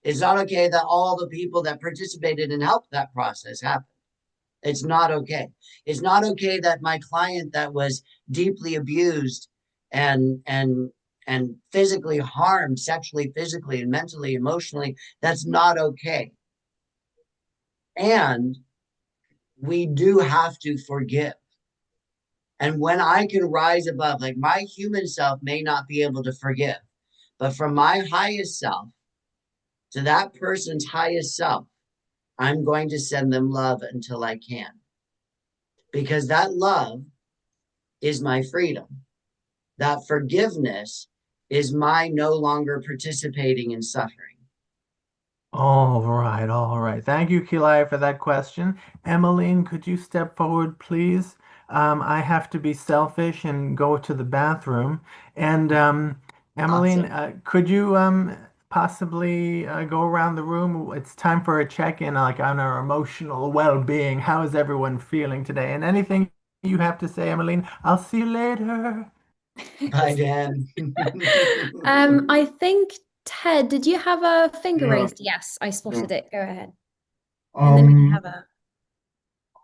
It's not okay that all the people that participated and helped that process happen. It's not okay. It's not okay that my client that was deeply abused and and physically harmed, sexually, physically, and mentally, emotionally, that's not okay. And we do have to forgive. And when I can rise above, like my human self may not be able to forgive, but from my highest self to that person's highest self, I'm going to send them love until I can. Because that love is my freedom. That forgiveness is my no longer participating in suffering. All right, all right. Thank you, Kilai, for that question. Emmeline, could you step forward, please? I have to be selfish and go to the bathroom. And Emmeline, Awesome. could you possibly go around the room? It's time for a check-in, like on our emotional well-being. How is everyone feeling today? And anything you have to say, Emmeline, I'll see you later. Bye, Dan. I think, Ted, did you have a finger Yeah, raised? Yes, I yeah. spotted it. Go ahead. And then we can have a.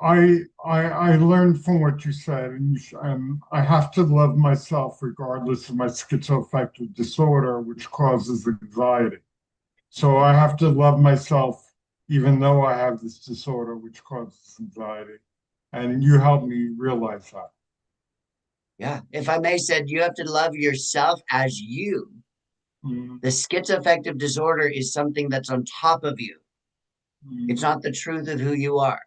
I learned from what you said, and I have to love myself regardless of my schizoaffective disorder, which causes anxiety. So I have to love myself even though I have this disorder, which causes anxiety. And you helped me realize that. Yeah. If I may said, you have to love yourself as you. Mm, The schizoaffective disorder is something that's on top of you. It's mm, not the truth of who you are.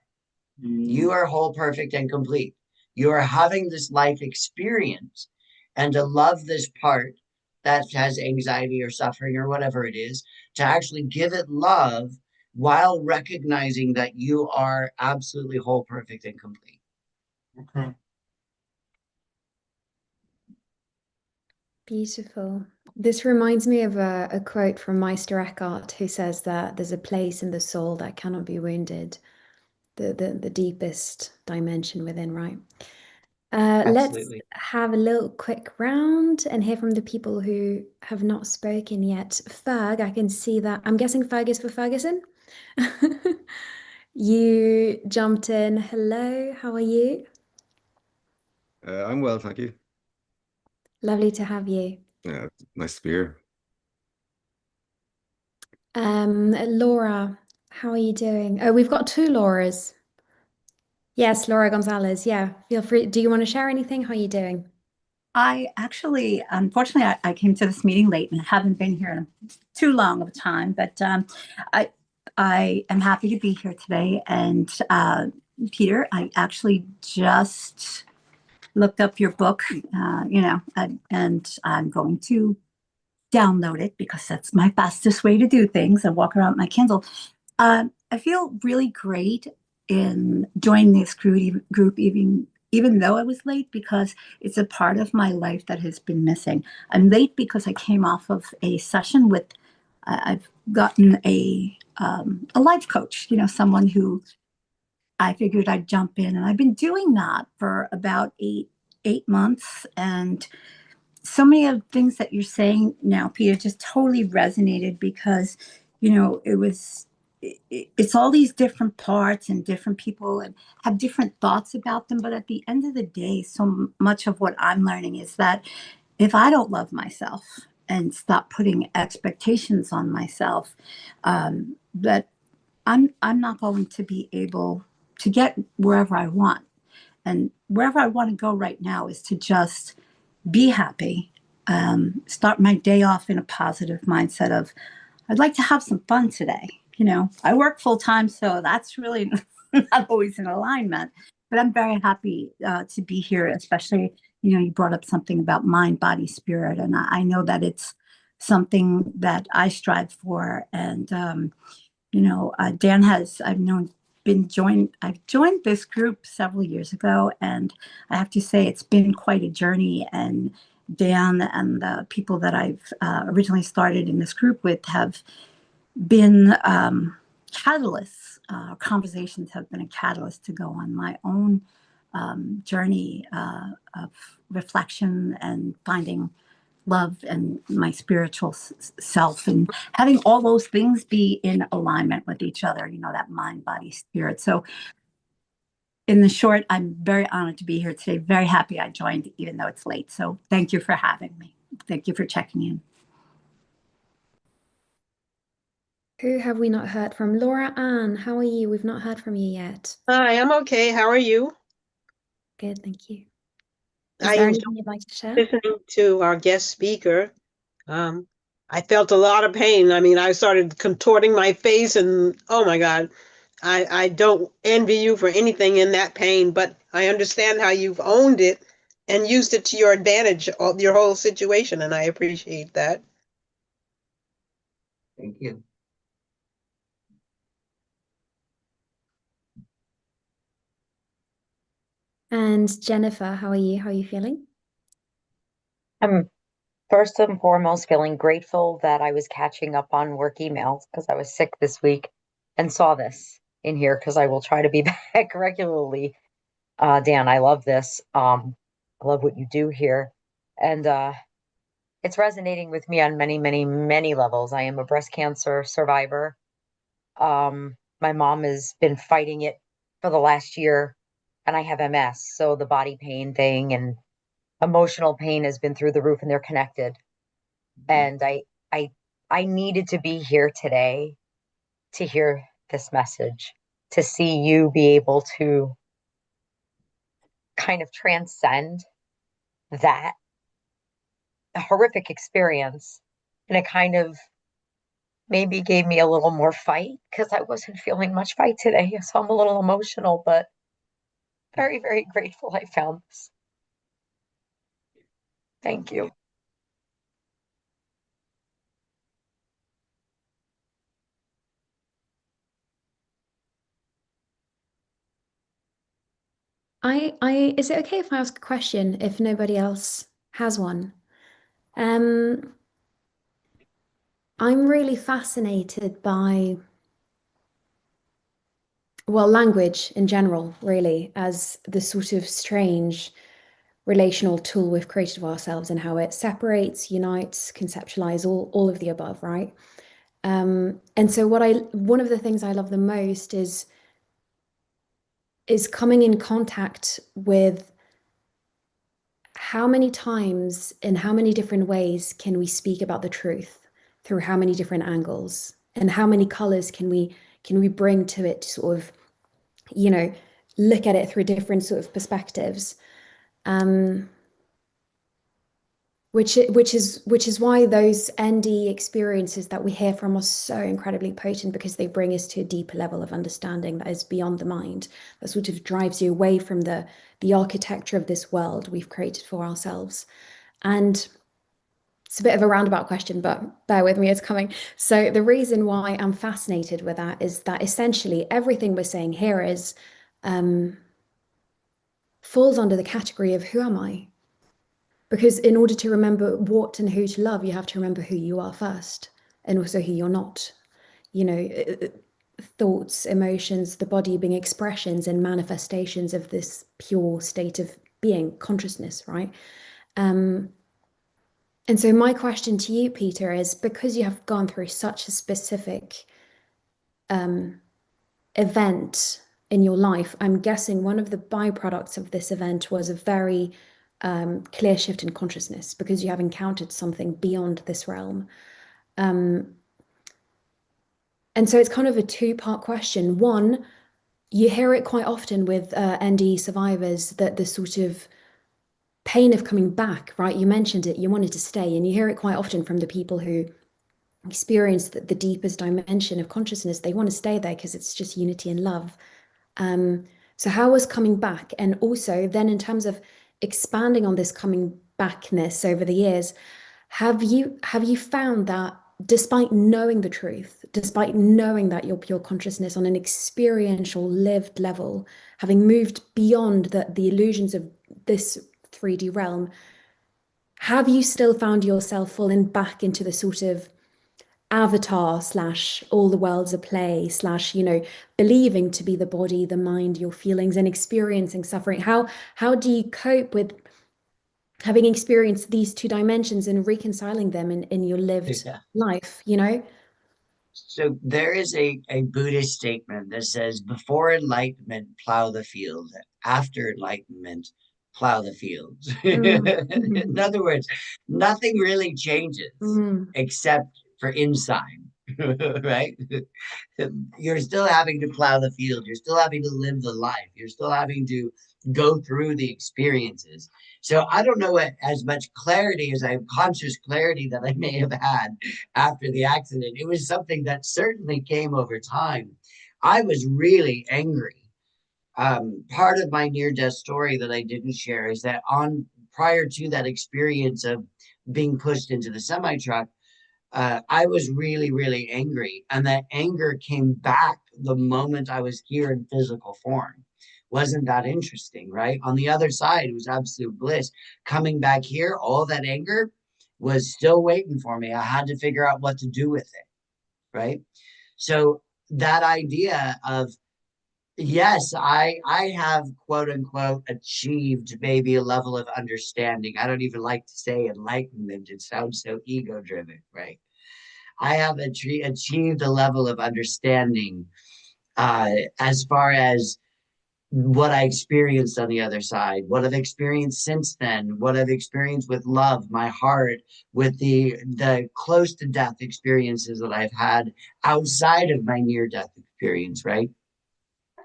mm, You are whole, perfect, and complete. You are having this life experience, and to love this part that has anxiety or suffering or whatever it is, to actually give it love while recognizing that you are absolutely whole, perfect, and complete. okay. Beautiful. This reminds me of a quote from Meister Eckhart, who says that there's a place in the soul that cannot be wounded, the deepest dimension within, right? Let's Absolutely. have a little quick round and hear from the people who have not spoken yet. Ferg, I can see that. I'm guessing Ferg is for Ferguson. You jumped in. Hello, how are you? I'm well, thank you. Lovely to have you. Yeah, nice to be here. Laura, how are you doing? Oh, we've got two Lauras. Yes, Laura Gonzalez. Yeah, feel free. Do you want to share anything? How are you doing? I actually, unfortunately, I came to this meeting late and haven't been here in too long of a time, but I I am happy to be here today. And Peter, I actually just looked up your book, and I'm going to download it because that's my fastest way to do things and walk around with my Kindle. I feel really great in joining this group even though I was late because it's a part of my life that has been missing. I'm late because I came off of a session with I've gotten a life coach, someone who I figured I'd jump in, and I've been doing that for about eight months. And so many of the things that you're saying now, Peter, just totally resonated because, it's all these different parts and different people and have different thoughts about them. But at the end of the day, so much of what I'm learning is that if I don't love myself and stop putting expectations on myself, that I'm not going to be able to get wherever I want. And wherever I want to go right now is to just be happy, start my day off in a positive mindset of, I'd like to have some fun today. I work full time, so that's really not always in alignment, but I'm very happy to be here, especially, you brought up something about mind, body, spirit. And I know that it's something that I strive for. And, Dan I've joined this group several years ago, and I have to say it's been quite a journey. And Dan and the people that I've originally started in this group with have been catalysts. Conversations have been a catalyst to go on my own journey of reflection and finding love and my spiritual self, and having all those things be in alignment with each other, that mind, body, spirit. So in the short, I'm very honored to be here today. Very happy I joined, even though it's late. So thank you for having me. thank you for checking in. Who have we not heard from? Laura Ann, how are you? We've not heard from you yet. Hi, I'm okay. How are you? Good, thank you. Is I there enjoyed anything you'd like to share? listening to our guest speaker. I felt a lot of pain. I mean, I started contorting my face and oh my God, I don't envy you for anything in that pain, but I understand how you've owned it and used it to your advantage, your whole situation, and I appreciate that. Thank you. And Jennifer, how are you? How are you feeling? I'm first and foremost feeling grateful that I was catching up on work emails because I was sick this week and saw this in here because I will try to be back regularly. Dan, I love this. I love what you do here. And it's resonating with me on many, many, many levels. I am a breast cancer survivor. My mom has been fighting it for the last year, and I have MS. So the body pain thing and emotional pain has been through the roof, and they're connected. And I, I needed to be here today to hear this message, to see you be able to kind of transcend that horrific experience. And it kind of maybe gave me a little more fight because I wasn't feeling much fight today. So I'm a little emotional, but very, very grateful I found this. Thank you. Is it okay if I ask a question if nobody else has one? I'm really fascinated by, well, language in general, really, as the sort of strange relational tool we've created of ourselves and how it separates, unites, conceptualizes all of the above, right? And so one of the things I love the most is coming in contact with how many times in how many different ways can we speak about the truth through how many different angles, and how many colors can we bring to it to sort of, look at it through different sort of perspectives. Which is why those ND experiences that we hear from are so incredibly potent, because they bring us to a deeper level of understanding that is beyond the mind, that sort of drives you away from the architecture of this world we've created for ourselves. And it's a bit of a roundabout question, but bear with me, it's coming. So the reason why I'm fascinated with that is that essentially everything we're saying here is falls under the category of who am I? Because in order to remember what and who to love, you have to remember who you are first, and also who you're not. Thoughts, emotions, the body being expressions and manifestations of this pure state of being, consciousness, right? And so my question to you, Peter, is because you have gone through such a specific event in your life, I'm guessing one of the byproducts of this event was a very clear shift in consciousness, because you have encountered something beyond this realm. And so it's kind of a two-part question. One, you hear it quite often with NDE survivors, that the sort of pain of coming back, right? You mentioned it, you wanted to stay, and you hear it quite often from the people who experience the deepest dimension of consciousness. They want to stay there because it's just unity and love. So how was coming back? And also then in terms of expanding on this coming backness over the years, have you found that despite knowing the truth, despite knowing that you're pure consciousness on an experiential lived level, having moved beyond the illusions of this 3D realm, have you still found yourself falling back into the sort of avatar / all the worlds of play / believing to be the body, the mind, your feelings, and experiencing suffering? How do you cope with having experienced these two dimensions and reconciling them in your lived life, So there is a Buddhist statement that says, before enlightenment, plow the field. After enlightenment, plow the fields. Mm-hmm. In other words, nothing really changes except for inside, right? You're still having to plow the field. You're still having to live the life. You're still having to go through the experiences. So I don't know as much clarity as I have conscious clarity that I may have had after the accident. It was something that certainly came over time. I was really angry. Part of my near-death story that I didn't share is that on prior to that experience of being pushed into the semi-truck, I was really, really angry. And that anger came back the moment I was here in physical form. Wasn't that interesting, right? On the other side, it was absolute bliss. Coming back here, all that anger was still waiting for me. I had to figure out what to do with it, right? So that idea of, yes, I have quote unquote achieved maybe a level of understanding. I don't even like to say enlightenment. It sounds so ego driven, right? I have achieved a level of understanding as far as what I experienced on the other side, what I've experienced since then, what I've experienced with love, my heart, with the close to death experiences that I've had outside of my near death experience, right?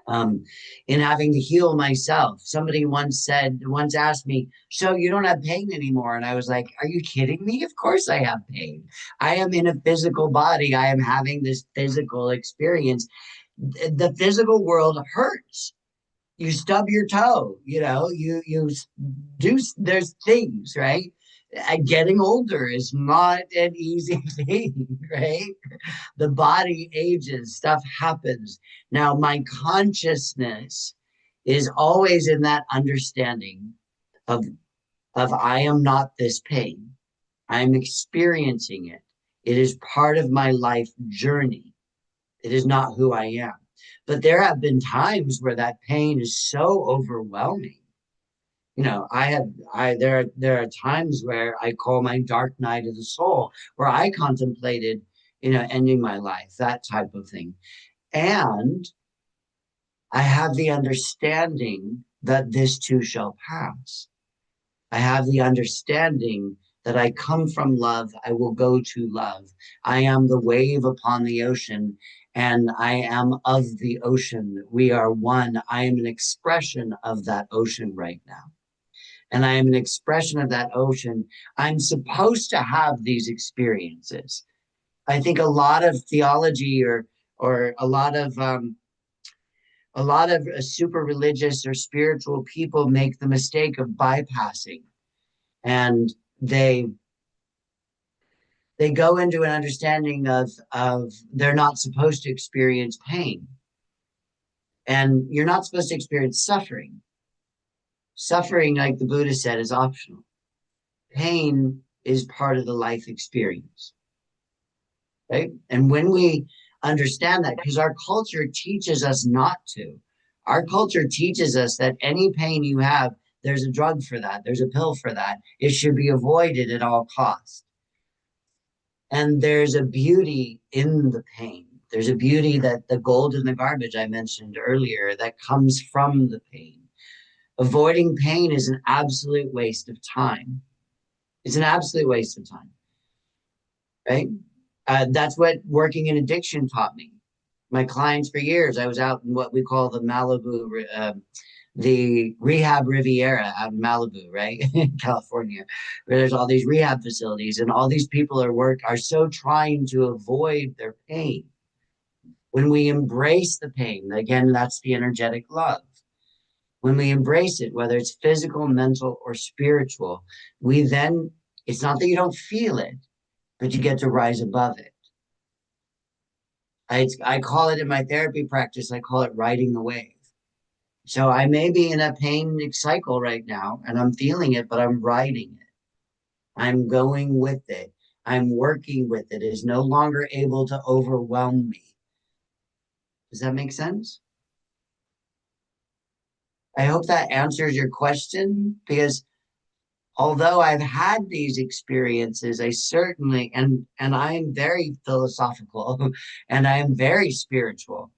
In having to heal myself. Somebody once asked me, so you don't have pain anymore? And I was like, are you kidding me? Of course I have pain. I am in a physical body. I am having this physical experience. The physical world hurts. You stub your toe, you do, there's things, right? Getting older is not an easy thing, right? The body ages, stuff happens. Now, my consciousness is always in that understanding of, I am not this pain. I am experiencing it. It is part of my life journey. It is not who I am. But there have been times where that pain is so overwhelming. There are times where I call my dark night of the soul, where I contemplated, ending my life, that type of thing. And I have the understanding that this too shall pass. I have the understanding that I come from love, I will go to love. I am the wave upon the ocean, and I am of the ocean. We are one. I am an expression of that ocean right now. And I am an expression of that ocean. I'm supposed to have these experiences. I think a lot of theology or a lot of super religious or spiritual people make the mistake of bypassing, and they go into an understanding of they're not supposed to experience pain, and you're not supposed to experience suffering. Suffering, like the Buddha said, is optional. Pain is part of the life experience, right? And when we understand that, because our culture teaches us not to. Our culture teaches us that any pain you have, there's a drug for that, there's a pill for that. It should be avoided at all costs. And there's a beauty in the pain. There's a beauty that the gold in the garbage I mentioned earlier that comes from the pain. Avoiding pain is an absolute waste of time. It's an absolute waste of time, right? That's what working in addiction taught me. My clients for years, I was out in what we call the Malibu, the rehab Riviera out in Malibu, right? In California, where there's all these rehab facilities and all these people are so trying to avoid their pain. When we embrace the pain, again, that's the energetic love. When we embrace it, whether it's physical, mental, or spiritual, it's not that you don't feel it, but you get to rise above it. I call it in my therapy practice, I call it riding the wave. So I may be in a pain cycle right now and I'm feeling it, but I'm riding it. I'm going with it. I'm working with it. It is no longer able to overwhelm me. Does that make sense? I hope that answers your question, because although I've had these experiences, I certainly, and I am very philosophical and I am very spiritual.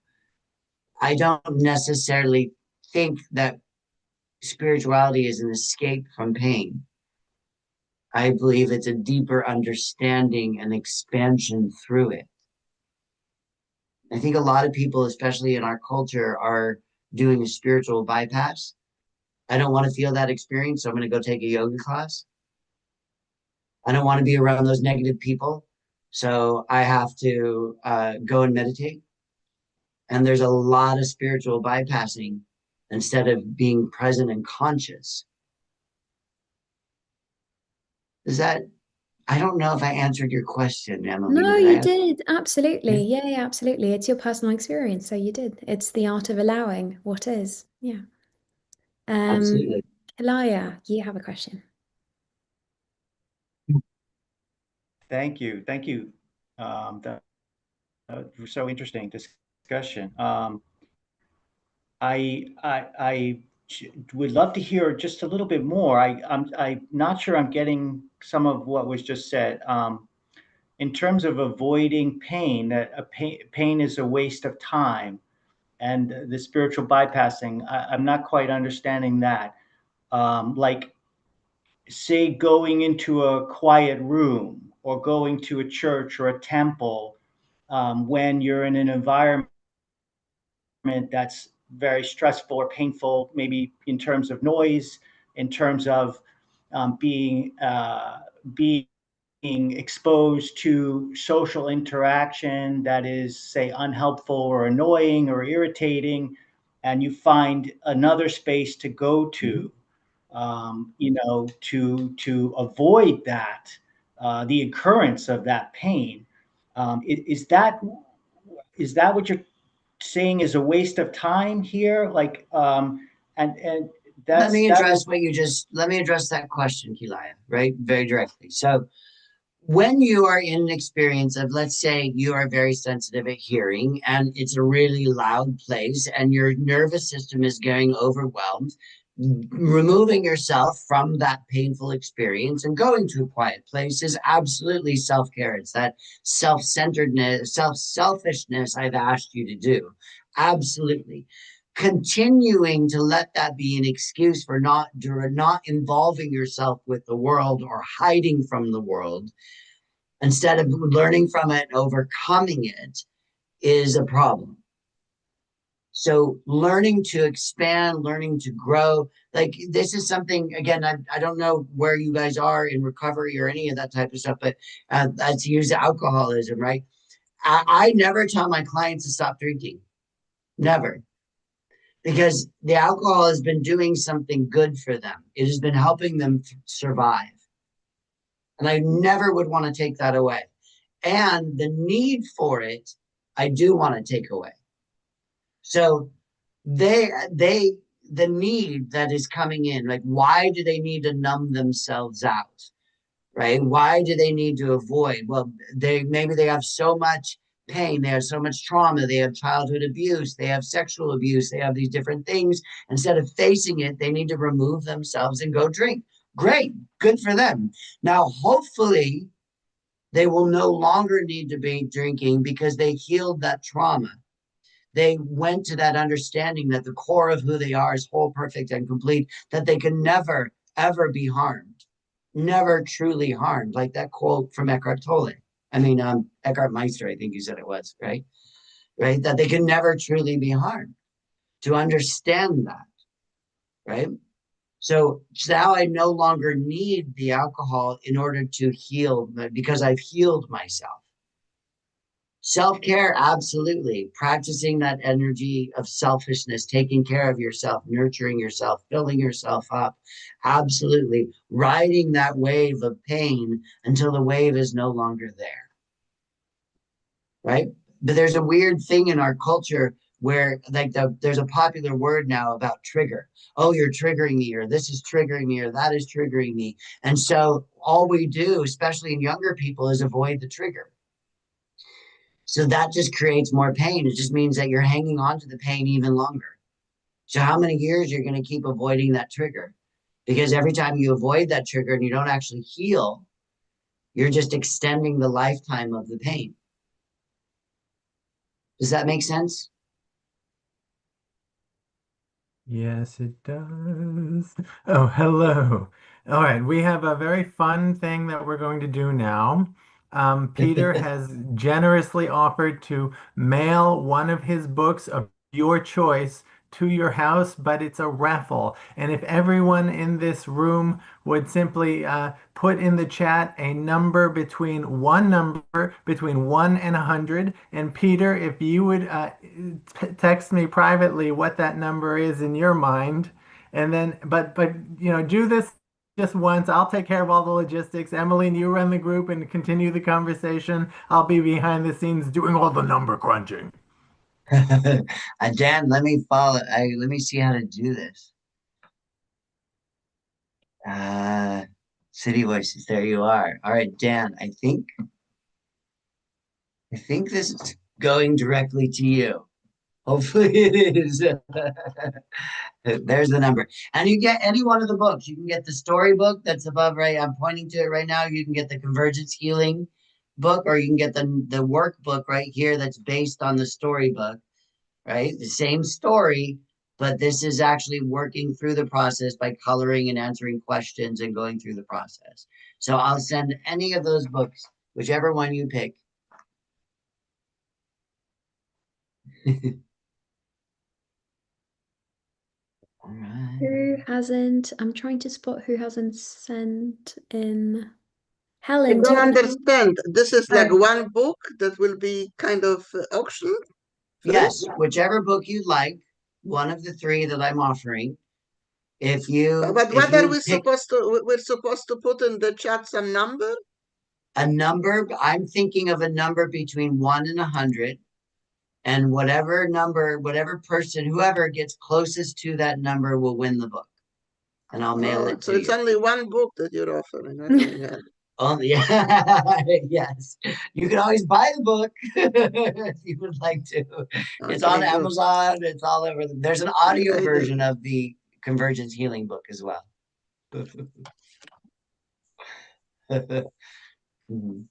I don't necessarily think that spirituality is an escape from pain. I believe it's a deeper understanding and expansion through it. I think a lot of people, especially in our culture, are doing a spiritual bypass. I don't want to feel that experience, so I'm going to go take a yoga class. I don't want to be around those negative people, so I have to go and meditate. And there's a lot of spiritual bypassing instead of being present and conscious. Is that, I don't know if I answered your question, Emily. No, Did you I? did. Absolutely. Yeah. Yeah, absolutely. It's your personal experience. So you did. It's the art of allowing what is. Yeah. Absolutely. Kalaya, you have a question. Thank you. Thank you. That was so interesting discussion. I would love to hear just a little bit more. I'm not sure I'm getting some of what was just said. In terms of avoiding pain, that pain is a waste of time, and the spiritual bypassing, I'm not quite understanding that. Like, say, going into a quiet room or going to a church or a temple, when you're in an environment that's very stressful or painful, maybe in terms of noise, in terms of being exposed to social interaction that is, say, unhelpful or annoying or irritating, and you find another space to go to, to avoid that, the occurrence of that pain. Is that what you're saying is a waste of time here? Like, and Let me that address let me address that question, Kilaya, right? Very directly. So when you are in an experience of, let's say you are very sensitive at hearing and it's a really loud place and your nervous system is getting overwhelmed, removing yourself from that painful experience and going to a quiet place is absolutely self-care. It's that self-centeredness, selfishness I've asked you to do. Absolutely. Continuing to let that be an excuse for not involving yourself with the world or hiding from the world instead of learning from it and overcoming it is a problem. So learning to expand, learning to grow, like this is something, again, I don't know where you guys are in recovery or any of that type of stuff, but let's use alcoholism, right? I never tell my clients to stop drinking. Never. Because the alcohol has been doing something good for them. It has been helping them survive. And I never would want to take that away. And the need for it, I do want to take away. So the need that is coming in, like, why do they need to numb themselves out? Right? Why do they need to avoid? Well, maybe they have so much pain, they have so much trauma, they have childhood abuse, they have sexual abuse, they have these different things. Instead of facing it, they need to remove themselves and go drink. Great, good for them. Now, hopefully, they will no longer need to be drinking because they healed that trauma. They went to that understanding that the core of who they are is whole, perfect, and complete, that they can never, ever be harmed, never truly harmed. Like that quote from Eckhart Tolle. Eckhart Meister, I think you said it was, right? Right? That they can never truly be harmed. To understand that, right? So now I no longer need the alcohol in order to heal because I've healed myself. Self-care, absolutely. Practicing that energy of selfishness, taking care of yourself, nurturing yourself, filling yourself up. Absolutely. Riding that wave of pain until the wave is no longer there. Right? But there's a weird thing in our culture where there's a popular word now about trigger. Oh, you're triggering me, or this is triggering me, or that is triggering me. And so all we do, especially in younger people, is avoid the trigger. So that just creates more pain. It just means that you're hanging on to the pain even longer. So how many years you're going to keep avoiding that trigger? Because every time you avoid that trigger and you don't actually heal, you're just extending the lifetime of the pain. Does that make sense? Yes, it does. Oh, hello. All right, we have a very fun thing that we're going to do now. Peter has generously offered to mail one of his books of your choice to your house, but it's a raffle. And if everyone in this room would simply put in the chat a number between 1 and 100, and Peter, if you would text me privately what that number is in your mind, and then but do this just once. I'll take care of all the logistics. Emmeline, you run the group and continue the conversation. I'll be behind the scenes doing all the number crunching. Dan, let me follow. Let me see how to do this. City Voices, there you are. All right, Dan, I think this is going directly to you. Hopefully it is. There's the number. And you get any one of the books. You can get the storybook that's above, right? I'm pointing to it right now. You can get the Convergence Healing book, or you can get the workbook right here that's based on the storybook, right? The same story, but this is actually working through the process by coloring and answering questions and going through the process. So I'll send any of those books, whichever one you pick. All right. Who hasn't? I'm trying to spot who hasn't sent in. I Helen, don't do you want to? understand. This is like Oh. one book that will be kind of auction? Yes, whichever book you'd like, one of the three that I'm offering. But what are we supposed to? We're supposed to put in the chat some number. A number. I'm thinking of a number between 1 and 100, and whatever person, whoever gets closest to that number will win the book, and I'll mail it to so you. it's only one book that you're offering. Okay, Only, yes. You can always buy the book if you would like to. It's on Amazon. It's all over. There's an audio version of the Convergence Healing book as well. Mhm.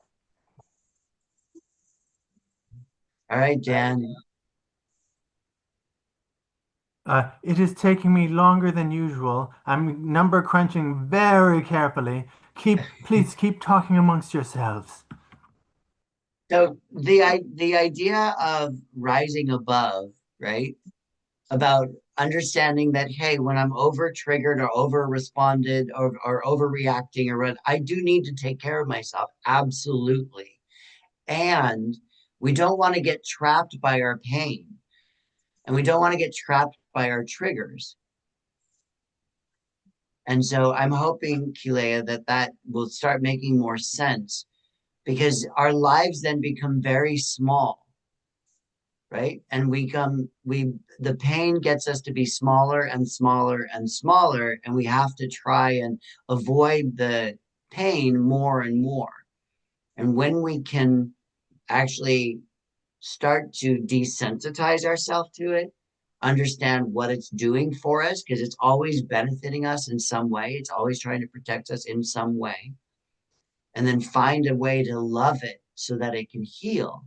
All right, Dan. It is taking me longer than usual. I'm number crunching very carefully. Please keep talking amongst yourselves. So the idea of rising above, right? About understanding that, hey, when I'm over triggered or over responded or overreacting or what, I do need to take care of myself. Absolutely. And we don't want to get trapped by our pain. And we don't want to get trapped by our triggers. And so I'm hoping, Kilea, that will start making more sense, because our lives then become very small, right? And the pain gets us to be smaller and smaller and smaller, and we have to try and avoid the pain more and more. And when we can actually start to desensitize ourselves to it, understand what it's doing for us, because it's always benefiting us in some way. It's always trying to protect us in some way. And then find a way to love it so that it can heal.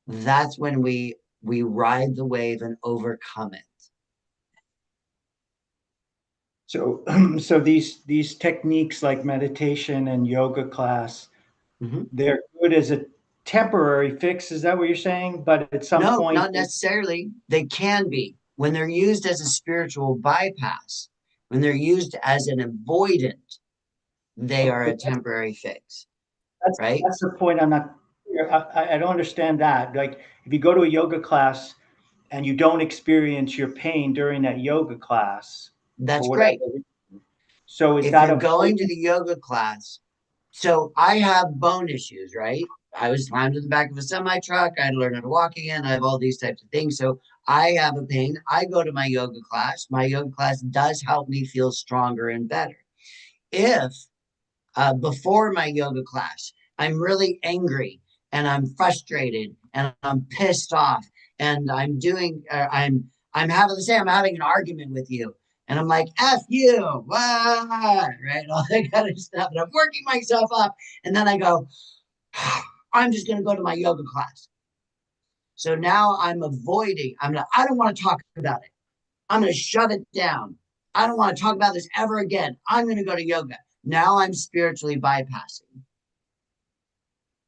That's when we ride the wave and overcome it. So, so these techniques like meditation and yoga class, they're good as a temporary fix. Is that what you're saying? But at some point, not necessarily. They can be when they're used as a spiritual bypass. When they're used as an avoidant, they are a temporary fix. Right? That's the point. I don't understand that. Like, if you go to a yoga class and you don't experience your pain during that yoga class, that's great. So is if that you're going to the yoga class? So I have bone issues, right? I was slammed in the back of a semi truck. I had to learn how to walk again. I have all these types of things. So I have a pain. I go to my yoga class. My yoga class does help me feel stronger and better. If before my yoga class, I'm really angry and I'm frustrated and I'm pissed off and I'm having an argument with you. And I'm like, F you, right? All that kind of stuff. And I'm working myself up. And then I go, I'm just going to go to my yoga class. So now I'm avoiding. I don't want to talk about it. I'm going to shut it down. I don't want to talk about this ever again. I'm going to go to yoga. Now I'm spiritually bypassing.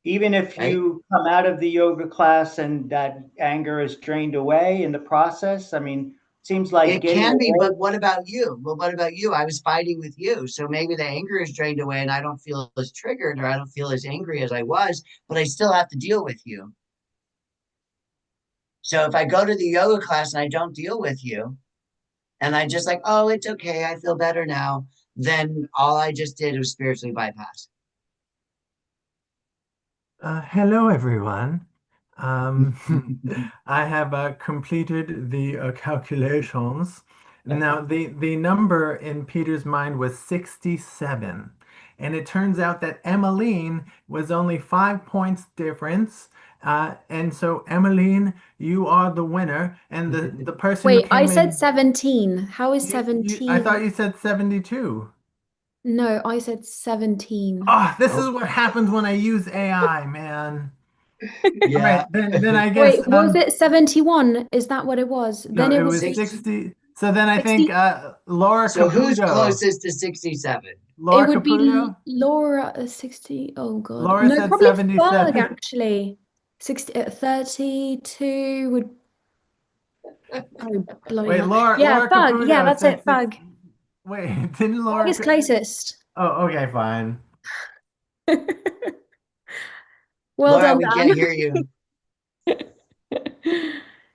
Even if Right? you come out of the yoga class and that anger is drained away in the process, I mean, it seems like It getting can be, away. but what about you? Well, what about you? I was fighting with you. So maybe the anger is drained away and I don't feel as triggered or I don't feel as angry as I was, but I still have to deal with you. So if I go to the yoga class and I don't deal with you and I just like, oh, it's okay, I feel better now, then all I just did was spiritually bypass. Hello, everyone. I have completed the calculations. Now, the number in Peter's mind was 67. And it turns out that Emmeline was only 5 points difference. And so, Emmeline, you are the winner. And the person who Wait, I came said in, 17. How is I 17? thought you said 72. No, I said 17. Oh, this is Oh, what happens when I use AI, man. All yeah. right, then I guess Wait, was it 71? Is that what it was? no, Then it it was was 60. 60. So then I 60. think Laura So who's Caputo. closest to 67? It Laura would be Caputo? Laura 60. Oh God. Laura No, said probably Ferg 77. actually. 60, 32 would. Oh, bloody Wait, hell. Yeah, Laura Ferg. Yeah, Caputo that's said it, six. Ferg. Wait, didn't Ferg is closest. Oh, okay, fine. Well Laura, done, we can't Dan. hear you.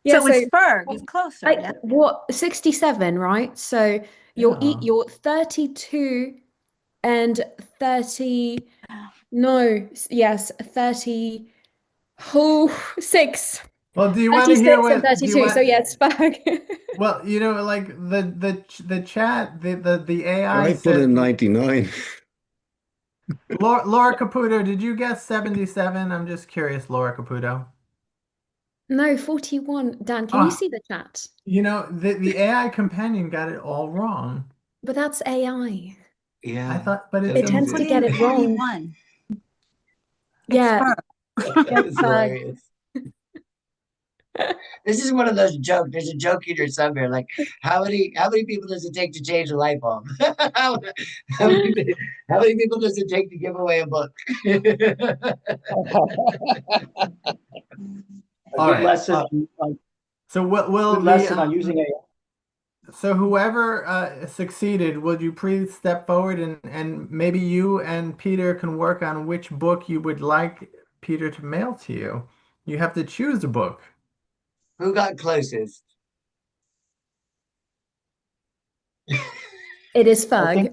Yeah, So it's Ferg is closer, yeah. what 67, right? So Yeah. you're 32 and 30. No, yes, 30. Oh, 6. Well, do you want to 36 hear and what? Do you 32. So want? yeah, it's Ferg. Well, like the chat, the AI I put said. in 99. Laura Caputo, did you guess 77? I'm just curious, Laura Caputo. No, 41. Dan, can you Oh, see the chat? the AI companion got it all wrong. But that's AI. Yeah. I thought, but It tends to get it wrong. 41. Yeah. That's hilarious. This is one of those jokes. There's a joke in your somewhere, like how many people does it take to change a light bulb? how, how many people does it take to give away a book? All right. Lesson, So what will good lesson on using AI. So whoever succeeded, would you please step forward and maybe you and Peter can work on which book you would like Peter to mail to you. You have to choose a book. Who got closest? It is Ferg.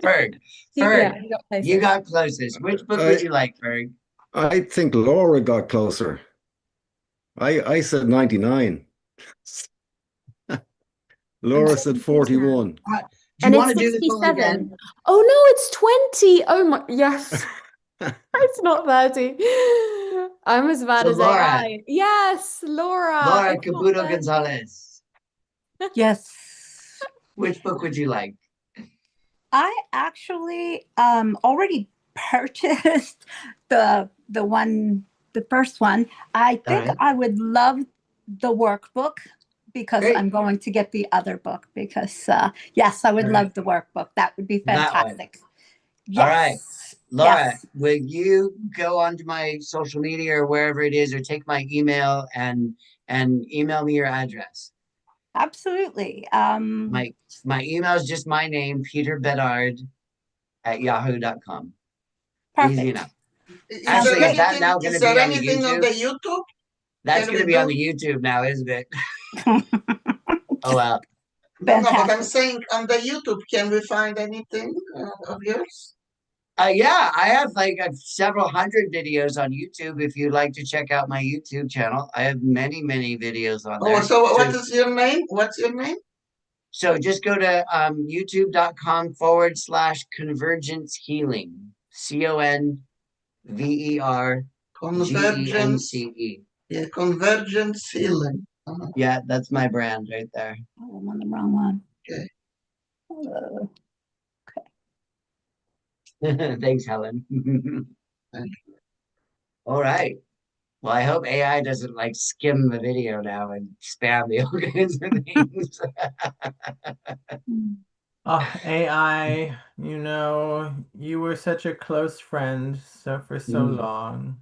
Ferg. Yeah, Ferg, you got closest. Which book would you like, Ferg? I think Laura got closer. I said 99. Laura said 41. Do you And want it's to do this one 67. again? Oh no, it's 20. Oh my, yes. It's not 30. I'm as bad So as Laura. AI. Yes, Laura. Laura It's not Caputo 30. Gonzalez. Yes. Which book would you like? I actually already purchased the first one. I think right. I would love the workbook because Great. I'm going to get the other book because yes, I would All love right. the workbook. That would be That one. fantastic. All right. Yes. Laura, Yes. will you go onto my social media or wherever it is, or take my email and email me your address? Absolutely. My email is just my name, Peter Bedard @yahoo.com. Perfect. Easy enough. Is Actually, there is that anything, now going is to be there on the anything on YouTube? the YouTube? That's Can going to we be on do- the YouTube now, isn't it? Oh, well. No, but I'm Fantastic. saying on the YouTube, can we find anything of yours? Yeah, I have like several hundred videos on YouTube. If you'd like to check out my YouTube channel, I have many, many videos on there. Oh, so what is your name? What's your name? So just go to youtube.com/Convergence Healing. Convergence. CONVERGENCE. Yeah, Convergence Healing. Yeah, that's my brand right there. Oh, I'm on the wrong one. Okay. Thanks, Helen. Thank All right. Well, I hope AI doesn't like skim the video now and spam me all kinds of things. Oh, AI, you were such a close friend for so long.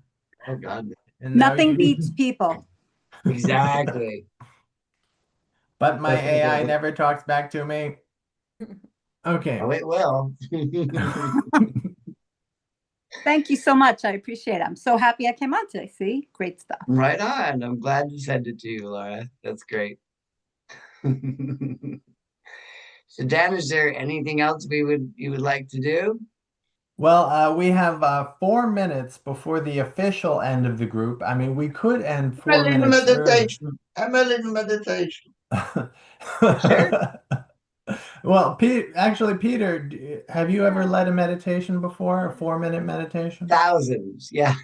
Oh God. And now Nothing you beats people. Exactly. But my AI never talks back to me. Okay. Oh, it will. Thank you so much. I appreciate it. I'm so happy I came on today. See, great stuff. Right on. I'm glad to send it to you, Laura. That's great. So Dan, is there anything else you would like to do? Well, we have 4 minutes before the official end of the group. I mean, we could end I'm a 4 minutes early. meditation. I'm a little meditation. Sure. Well, actually, Peter, have you ever led a meditation before, a 4-minute meditation? Thousands, yeah.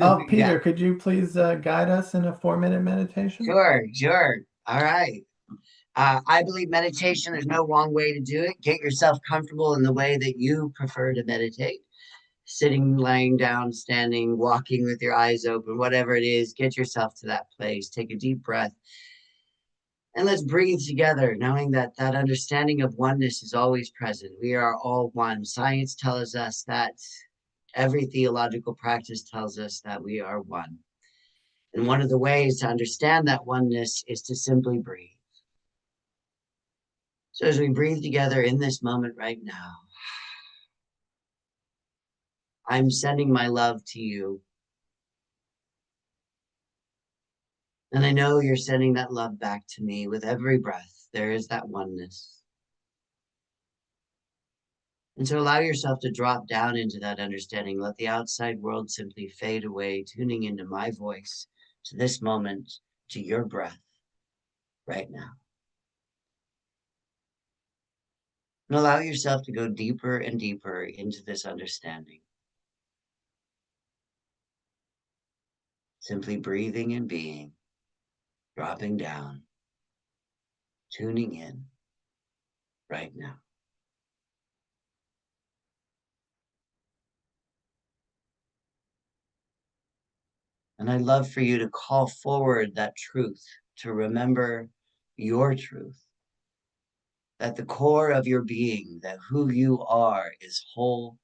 Oh, Peter, Yeah. could you please guide us in a 4-minute meditation? Sure. All right. I believe meditation, there's no wrong way to do it. Get yourself comfortable in the way that you prefer to meditate. Sitting, laying down, standing, walking with your eyes open, whatever it is, get yourself to that place. Take a deep breath. And let's breathe together, knowing that that understanding of oneness is always present. We are all one. Science tells us that. Every theological practice tells us that we are one. And one of the ways to understand that oneness is to simply breathe. So as we breathe together in this moment right now, I'm sending my love to you. And I know you're sending that love back to me with every breath. There is that oneness. And so allow yourself to drop down into that understanding. Let the outside world simply fade away, tuning into my voice, to this moment, to your breath right now. And allow yourself to go deeper and deeper into this understanding. Simply breathing and being, dropping down, tuning in right now. And I'd love for you to call forward that truth, to remember your truth, that the core of your being, that who you are is whole,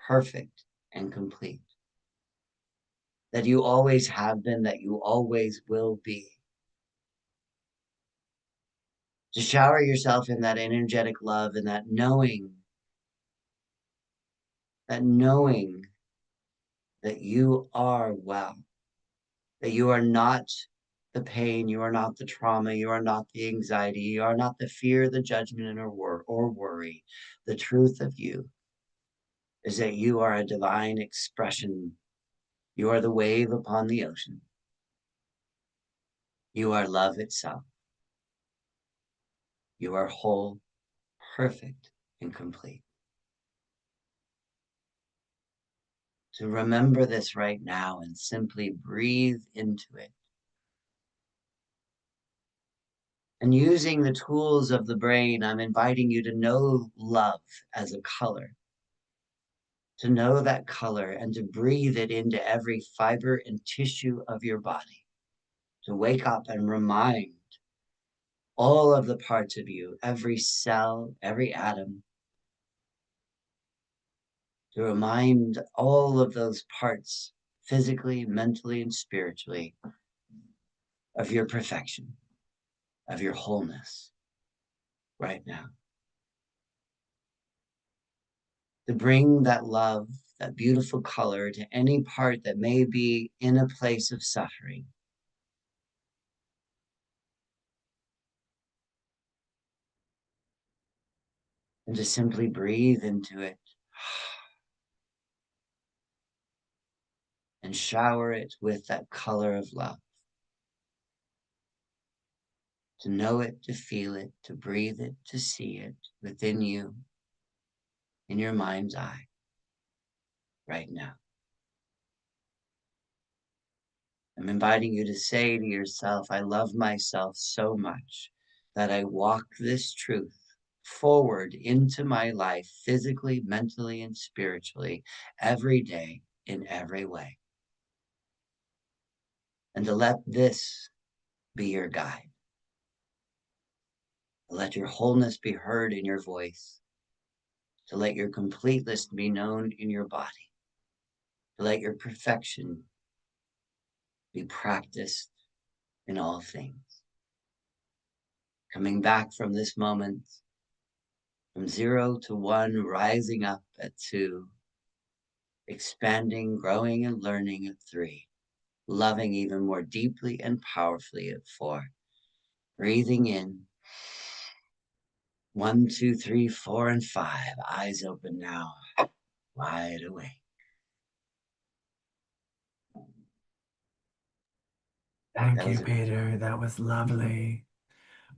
perfect, and complete. That you always have been, that you always will be. To shower yourself in that energetic love and that knowing that you are well, that you are not the pain, you are not the trauma, you are not the anxiety, you are not the fear, the judgment, or worry. The truth of you is that you are a divine expression. You are the wave upon the ocean. You are love itself. You are whole, perfect, and complete. So remember this right now and simply breathe into it. And using the tools of the brain, I'm inviting you to know love as a color. To know that color and to breathe it into every fiber and tissue of your body. To wake up and remind all of the parts of you, every cell, every atom. To remind all of those parts, physically, mentally, and spiritually, of your perfection, of your wholeness right now. To bring that love, that beautiful color to any part that may be in a place of suffering. And to simply breathe into it and shower it with that color of love. To know it, to feel it, to breathe it, to see it within you, in your mind's eye, right now. I'm inviting you to say to yourself, I love myself so much that I walk this truth forward into my life, physically, mentally, and spiritually, every day, in every way. and to let this be your guide. To let your wholeness be heard in your voice. To let your completeness be known in your body. To let your perfection be practiced in all things. Coming back from this moment, from 0 to 1, rising up at 2, expanding, growing, and learning at 3, loving even more deeply and powerfully at 4, breathing in, 1, 2, 3, 4, and 5, eyes open now, wide awake. Thank you, Peter. That was lovely.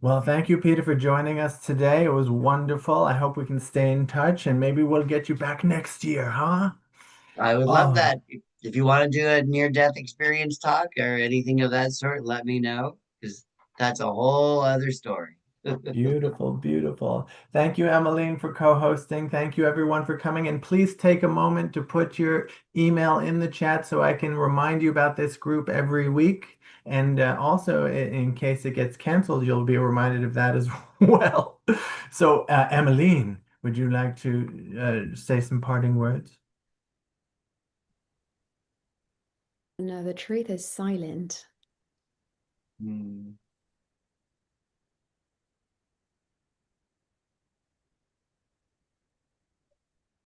Well, thank you, Peter, for joining us today. It was wonderful. I hope we can stay in touch and maybe we'll get you back next year, huh? I would love that. If you want to do a near-death experience talk or anything of that sort, let me know, because that's a whole other story. Beautiful, beautiful. Thank you, Emmeline, for co-hosting. Thank you, everyone, for coming. And please take a moment to put your email in the chat so I can remind you about this group every week. And also, in case it gets canceled, you'll be reminded of that as well. So, Emmeline, would you like to say some parting words? No, the truth is silent.